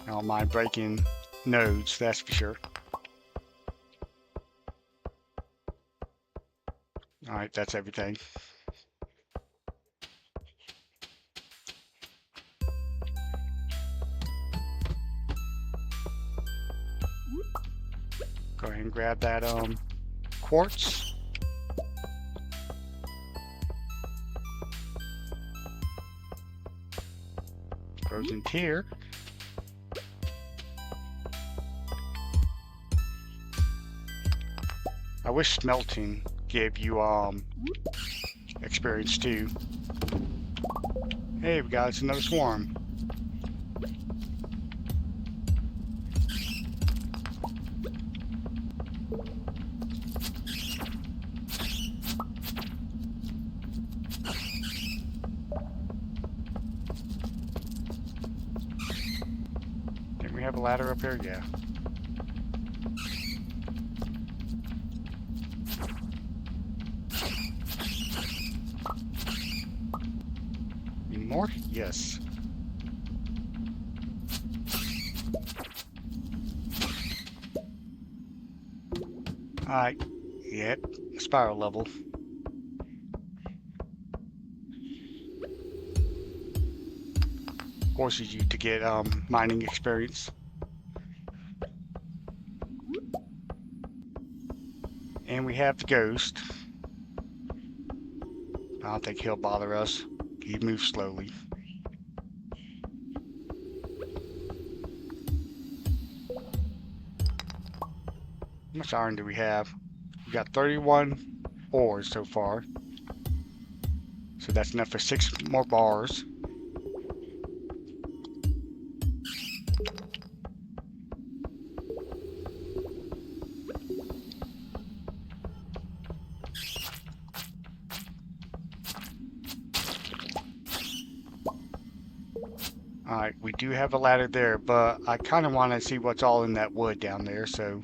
I don't mind breaking nodes, that's for sure. Alright, that's everything. Go ahead and grab that quartz. Goes in here. I wish smelting gave you experience too. Hey, we got another swarm. Didn't we have a ladder up here? Yeah. More? Yes. Alright. Yep. Spiral level. Forces you to get mining experience. And we have the ghost. I don't think he'll bother us. He moves slowly. How much iron do we have? We got 31 ores so far. So that's enough for 6 more bars. Alright, we do have a ladder there, but I kind of want to see what's all in that wood down there, so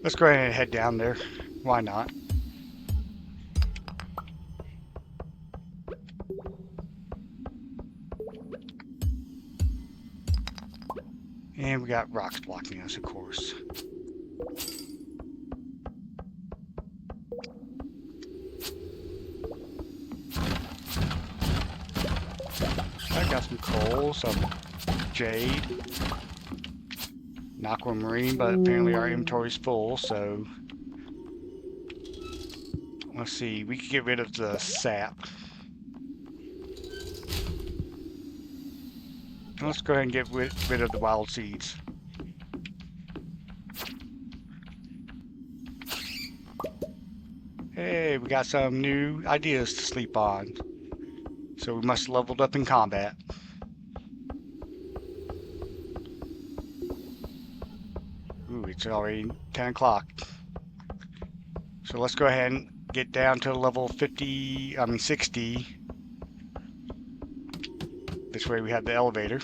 let's go ahead and head down there. Why not? And we got rocks blocking us, of course. I got some coal, some jade, an aquamarine, but apparently our inventory's full, so let's see, we could get rid of the sap. Let's go ahead and get rid of the wild seeds. Hey, we got some new ideas to sleep on. So we must have leveled up in combat. Ooh, it's already 10 o'clock. So let's go ahead and get down to level 60. This way we have the elevator.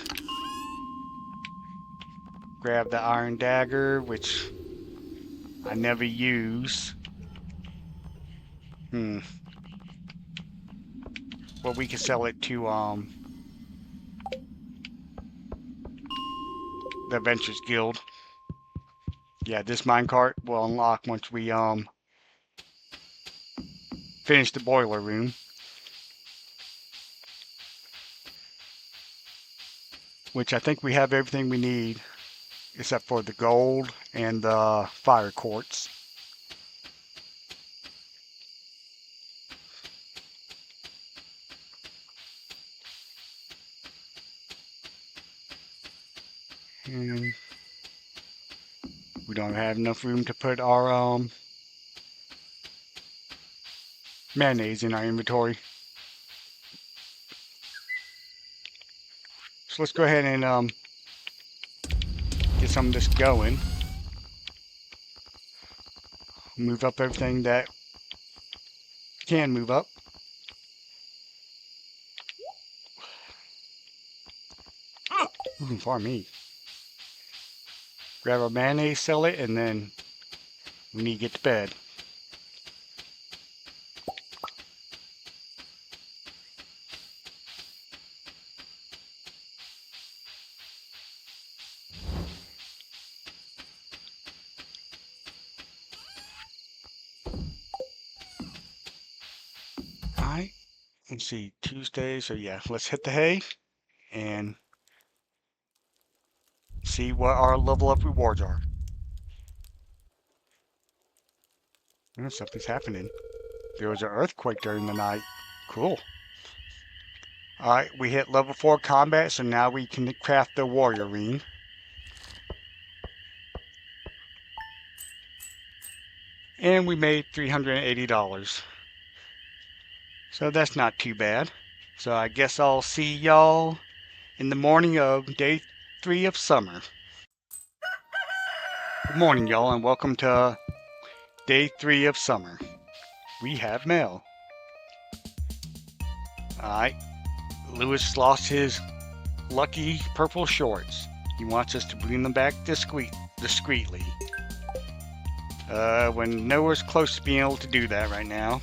Grab the iron dagger, which I never use. Well, we can sell it to the Adventures Guild. Yeah, this minecart will unlock once we finish the boiler room. Which I think we have everything we need except for the gold and the fire quartz. And we don't have enough room to put our mayonnaise in our inventory. So let's go ahead and get some of this going. Move up everything that can move up. Ooh, pardon me. Grab our mayonnaise, sell it, and then we need to get to bed. Alright, let's see, Tuesday, so yeah, let's hit the hay and see what our level up rewards are. Oh, something's happening. There was an earthquake during the night. Cool. Alright, we hit level 4 combat, so now we can craft the warrior ring. And we made $380. So that's not too bad. So I guess I'll see y'all in the morning of day 3 of summer. Good morning, y'all, and welcome to day 3 of summer. We have mail. Alright, Lewis lost his lucky purple shorts. He wants us to bring them back discreetly. When nowhere's close to being able to do that right now.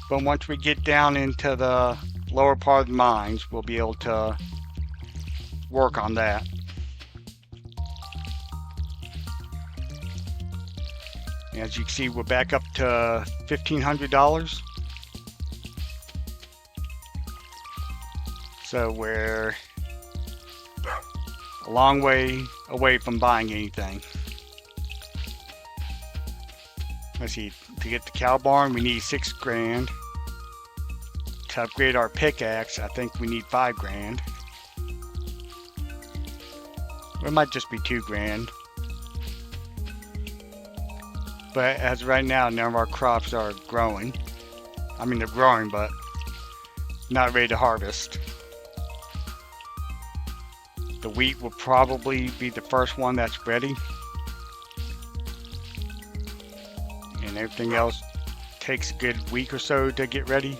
But once we get down into the lower part of the mines, we'll be able to work on that. As you can see, we're back up to $1,500. So we're a long way away from buying anything. Let's see, to get the cow barn we need $6 grand. To upgrade our pickaxe, I think we need $5 grand. Or it might just be $2 grand. But as of right now, none of our crops are growing. I mean, they're growing, but not ready to harvest. The wheat will probably be the first one that's ready. And everything else takes a good week or so to get ready.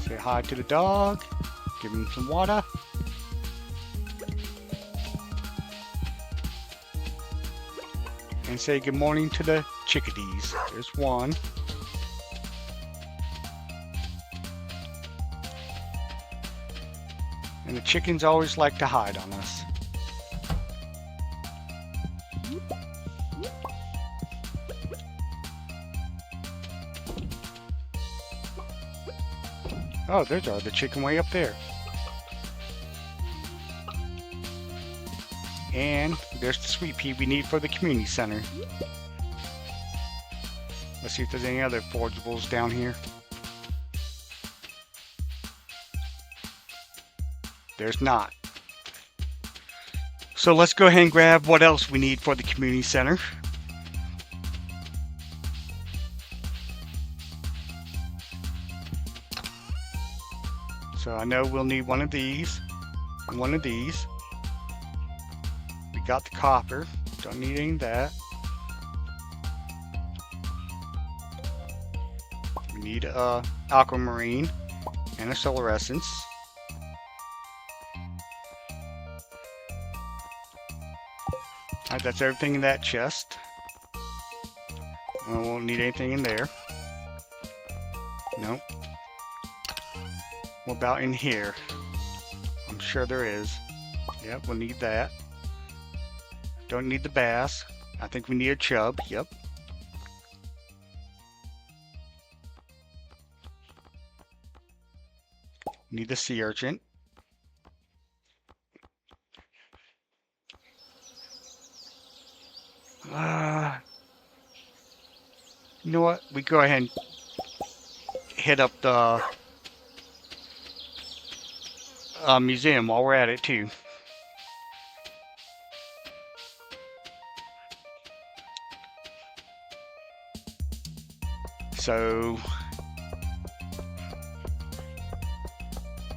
Say hi to the dog. Give him some water. And say good morning to the chickadees. There's one. And the chickens always like to hide on us. Oh, there's our other chicken way up there. And there's the sweet pea we need for the community center. Let's see if there's any other forageables down here. There's not. So let's go ahead and grab what else we need for the community center. So I know we'll need one of these and one of these. We got the copper. Don't need any of that. We need aquamarine and a solar essence. Alright, that's everything in that chest. I won't need anything in there. Nope. What about in here? I'm sure there is. Yep, we'll need that. Don't need the bass. I think we need a chub. Yep. Need the sea urchin. You know what? We go ahead and hit up the museum while we're at it too. So,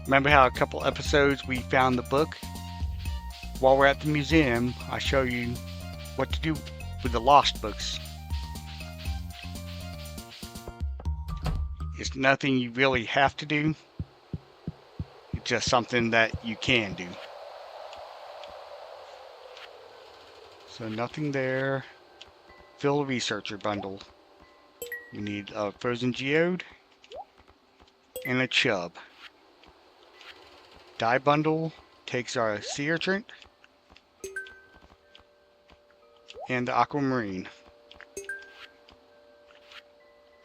remember how a couple episodes we found the book? While we're at the museum, I show you what to do with the lost books. It's nothing you really have to do. It's just something that you can do. So nothing there. Fill the researcher bundle. You need a frozen geode and a chub. Dye bundle takes our sea urchin and the aquamarine.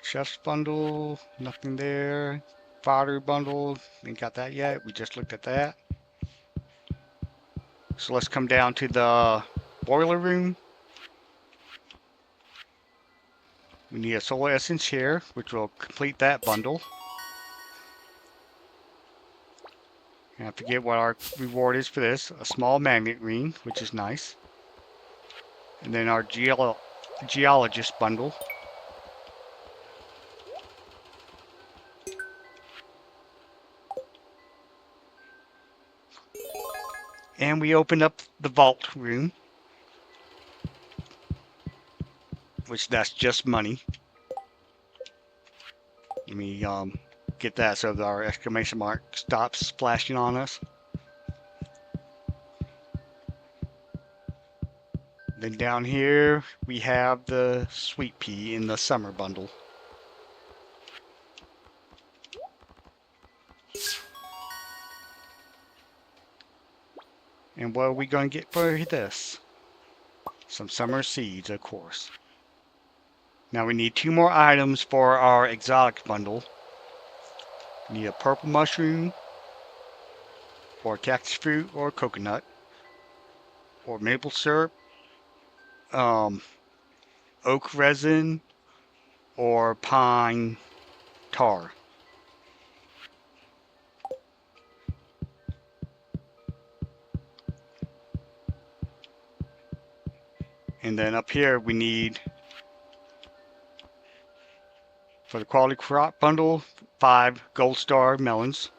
Chef's bundle, nothing there. Fodder bundle, ain't got that yet. We just looked at that. So let's come down to the boiler room. We need a solar essence here, which will complete that bundle. And I forget what our reward is for this. A small magnet ring, which is nice. And then our geologist bundle. And we opened up the vault room, which that's just money. Let me get that so that our exclamation mark stops splashing on us. Then down here we have the sweet pea in the summer bundle. And what are we going to get for this? Some summer seeds, of course. Now we need 2 more items for our exotic bundle. We need a purple mushroom, or cactus fruit, or coconut, or maple syrup, oak resin, or pine tar. And then up here we need, for the quality crop bundle, 5 gold star melons.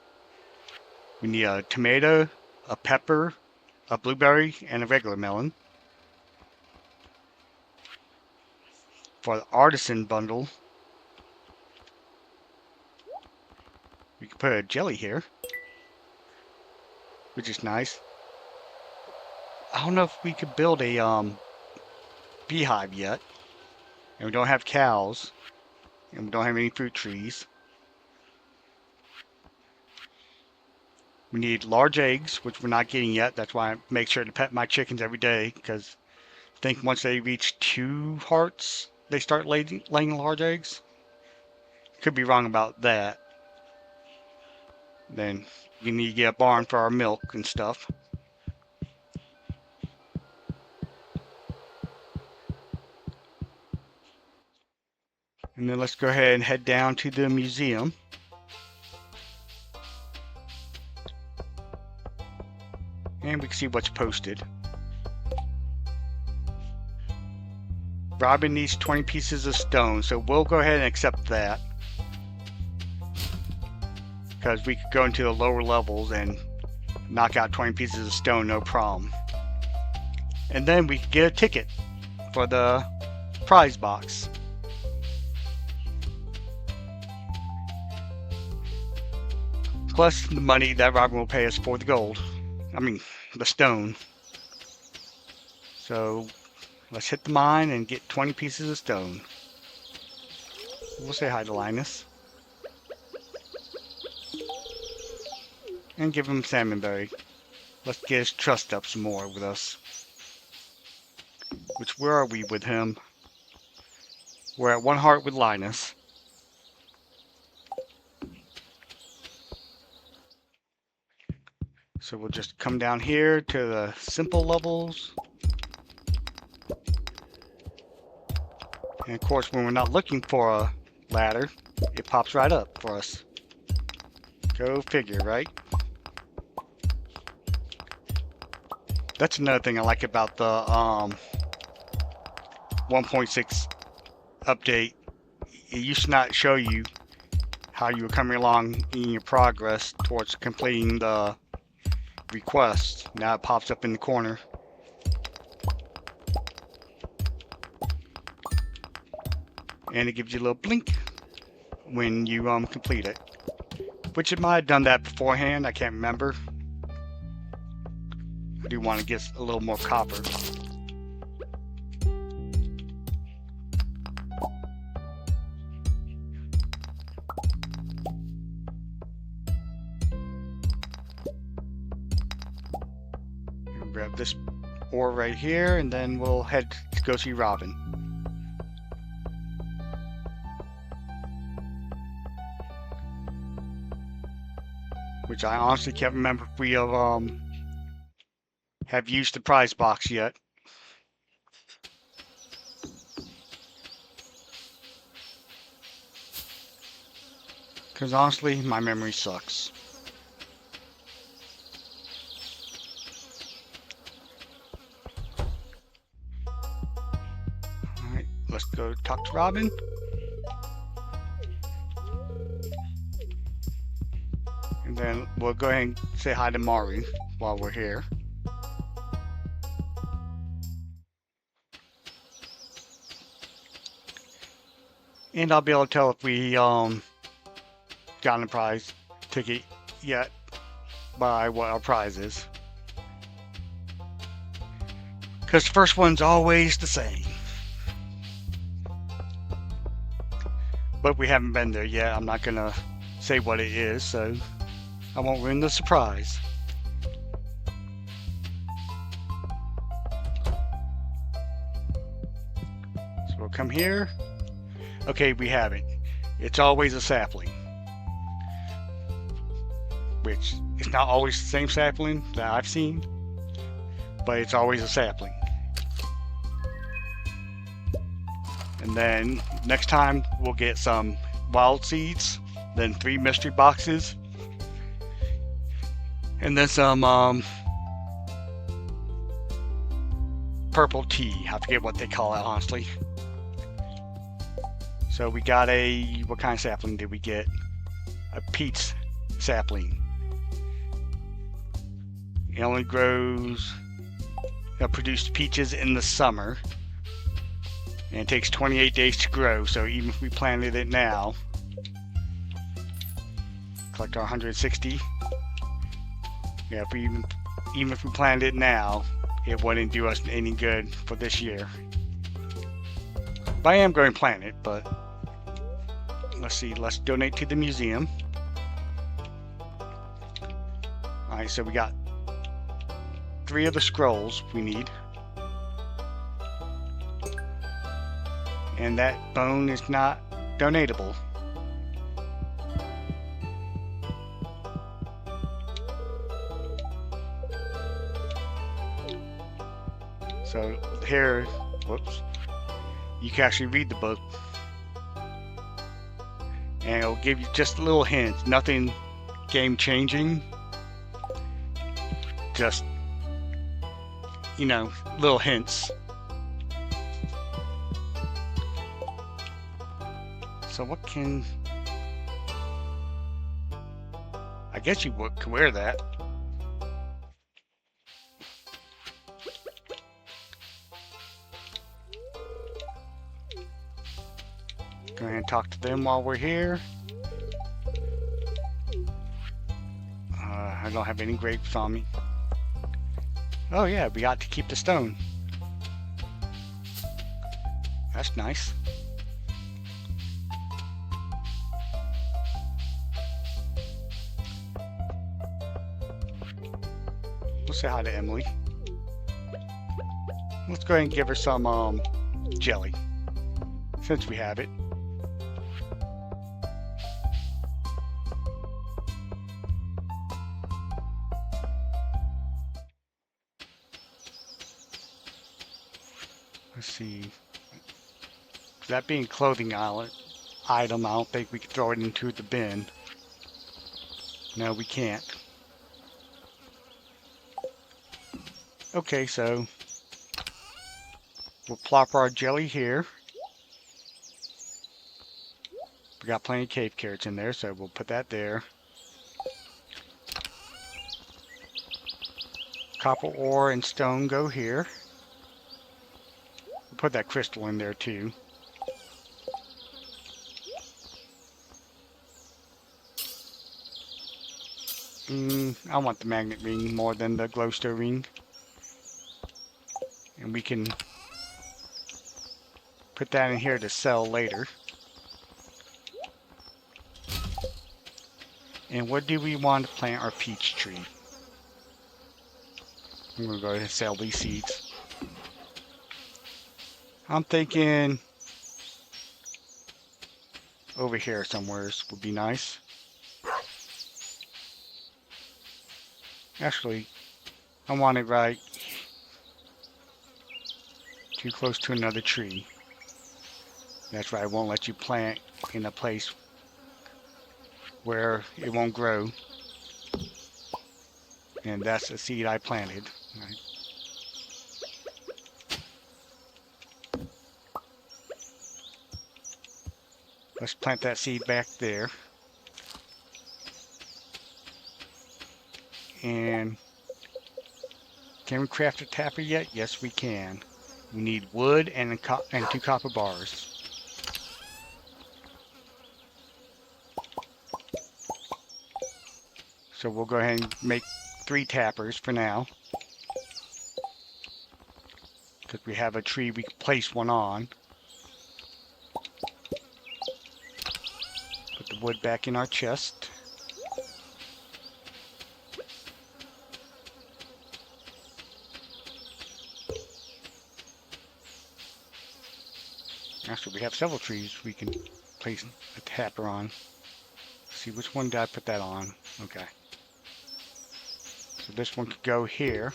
We need a tomato, a pepper, a blueberry, and a regular melon. For the artisan bundle, we can put a jelly here, which is nice. I don't know if we could build a beehive yet, and we don't have cows, and we don't have any fruit trees. We need large eggs, which we're not getting yet. That's why I make sure to pet my chickens every day, because I think once they reach 2 hearts, they start laying large eggs. Could be wrong about that. Then we need to get a barn for our milk and stuff. And then let's go ahead and head down to the museum. And we can see what's posted. Robin needs 20 pieces of stone, so we'll go ahead and accept that. Because we could go into the lower levels and knock out 20 pieces of stone, no problem. And then we could get a ticket for the prize box. plus the money that Robin will pay us for the gold. I mean, the stone. So let's hit the mine and get 20 pieces of stone. We'll say hi to Linus. And give him Salmonberry. Let's get his trust up some more with us. Which, where are we with him? We're at 1 heart with Linus. So we'll just come down here to the simple levels. And of course, when we're not looking for a ladder, it pops right up for us. Go figure, right? That's another thing I like about the 1.6 update. It used to not show you how you were coming along in your progress towards completing the request. Now it pops up in the corner. And it gives you a little blink when you complete it. Which it might have done that beforehand, I can't remember. I do want to get a little more copper. Grab this ore right here, and then we'll head to go see Robin. Which I honestly can't remember if we have used the prize box yet. Because honestly, my memory sucks. Alright, let's go talk to Robin. And then we'll go ahead and say hi to Mari while we're here. And I'll be able to tell if we gotten a prize ticket yet by what our prize is. Because the first one's always the same. But we haven't been there yet. I'm not gonna say what it is, so I won't ruin the surprise. So we'll come here. Okay, we have it. It's always a sapling. Which, it's not always the same sapling that I've seen, but it's always a sapling. And then, next time, we'll get some wild seeds, then 3 mystery boxes, and then some purple tea. I forget what they call it, honestly. So we got a, what kind of sapling did we get? A peach sapling. It only grows, produced peaches in the summer. And it takes 28 days to grow, so even if we planted it now, collect our 160. Yeah, if we even if we planted it now, it wouldn't do us any good for this year. But I am going to plant it, but let's see, let's donate to the museum. Alright, so we got 3 of the scrolls we need. And that bone is not donatable. So here, whoops, you can actually read the book. And it'll give you just a little hint, nothing game changing. Just, you know, little hints. So what can... I guess you could wear that. Go ahead and talk to them while we're here. don't have any grapes on me. Oh yeah, we got to keep the stone. That's nice. We'll say hi to Emily. Let's go ahead and give her some jelly, since we have it. Let's see. That being clothing item, I don't think we can throw it into the bin. No, we can't. Okay, so we'll plop our jelly here. We got plenty of cave carrots in there, so we'll put that there. Copper ore and stone go here. We'll put that crystal in there too. I want the magnet ring more than the glowstone ring. And we can put that in here to sell later. And where do we want to plant our peach tree? I'm going to go ahead and sell these seeds. I'm thinking over here somewhere would be nice. Actually, I want it right too close to another tree. That's right, I won't let you plant in a place where it won't grow. And that's a seed I planted. Right. Let's plant that seed back there. And can we craft a tapper yet? Yes, we can. We need wood and 2 copper bars. So we'll go ahead and make 3 tappers for now. Because we have a tree we can place one on. Put the wood back in our chest. Actually, we have several trees we can place a tapper on. Let's see, which one did I put that on? Okay. So this one could go here.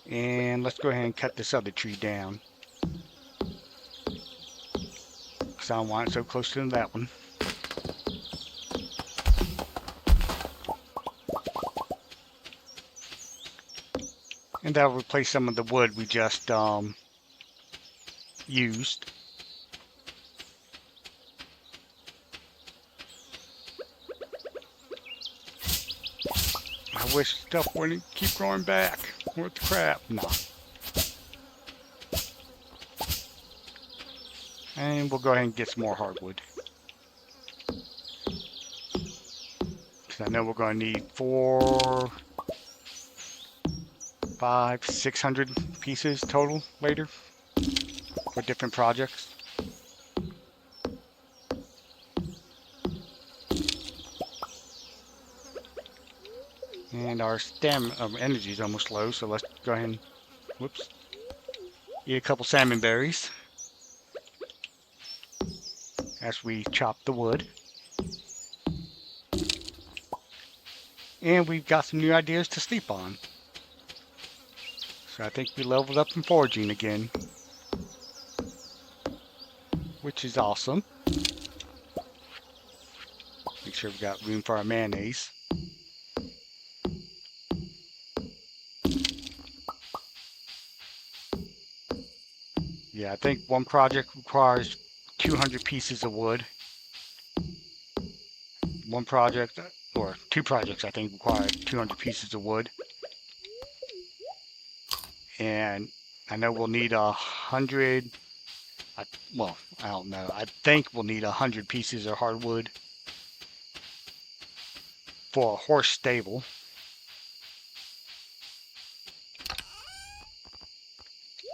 And let's go ahead and cut this other tree down. Because I don't want it so close to that one. And that'll replace some of the wood we just used. I wish stuff wouldn't keep growing back. What the crap? No. And we'll go ahead and get some more hardwood. Because I know we're going to need 4, 5, 600 pieces total later for different projects. And our energy is almost low, so let's go ahead and, whoops, eat a couple salmon berries as we chop the wood. And we've got some new ideas to sleep on. So I think we leveled up in foraging again, which is awesome. Make sure we got room for our mayonnaise. Yeah, I think one project requires 200 pieces of wood. One project, or 2 projects I think require 200 pieces of wood. And I know we'll need 100, well, I don't know. I think we'll need 100 pieces of hardwood for a horse stable.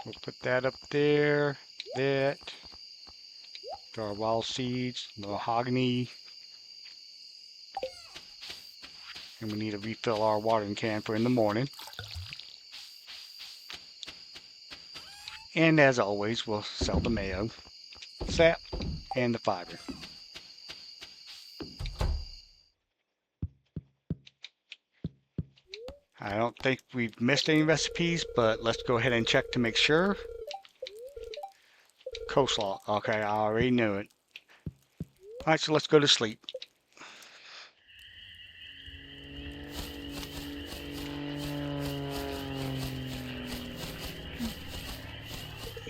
We'll put that up there. That. Throw our wild seeds, mahogany. And we need to refill our watering can for in the morning. And as always, we'll sell the mayo, sap, and the fiber. I don't think we've missed any recipes, but let's go ahead and check to make sure. Coleslaw. Okay, I already knew it. Alright, so let's go to sleep.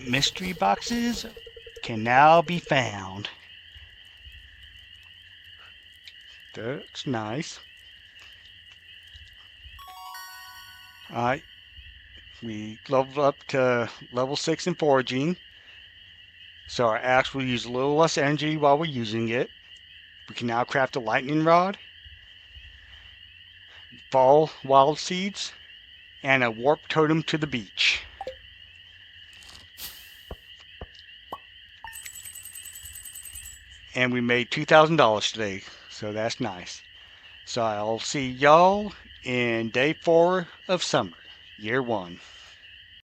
Mystery boxes can now be found. That's nice. Alright, we leveled up to level 6 in foraging. So our axe will use a little less energy while we're using it. We can now craft a lightning rod, fall wild seeds, and a warp totem to the beach. And we made $2,000 today, so that's nice. So I'll see y'all in day 4 of summer, year 1.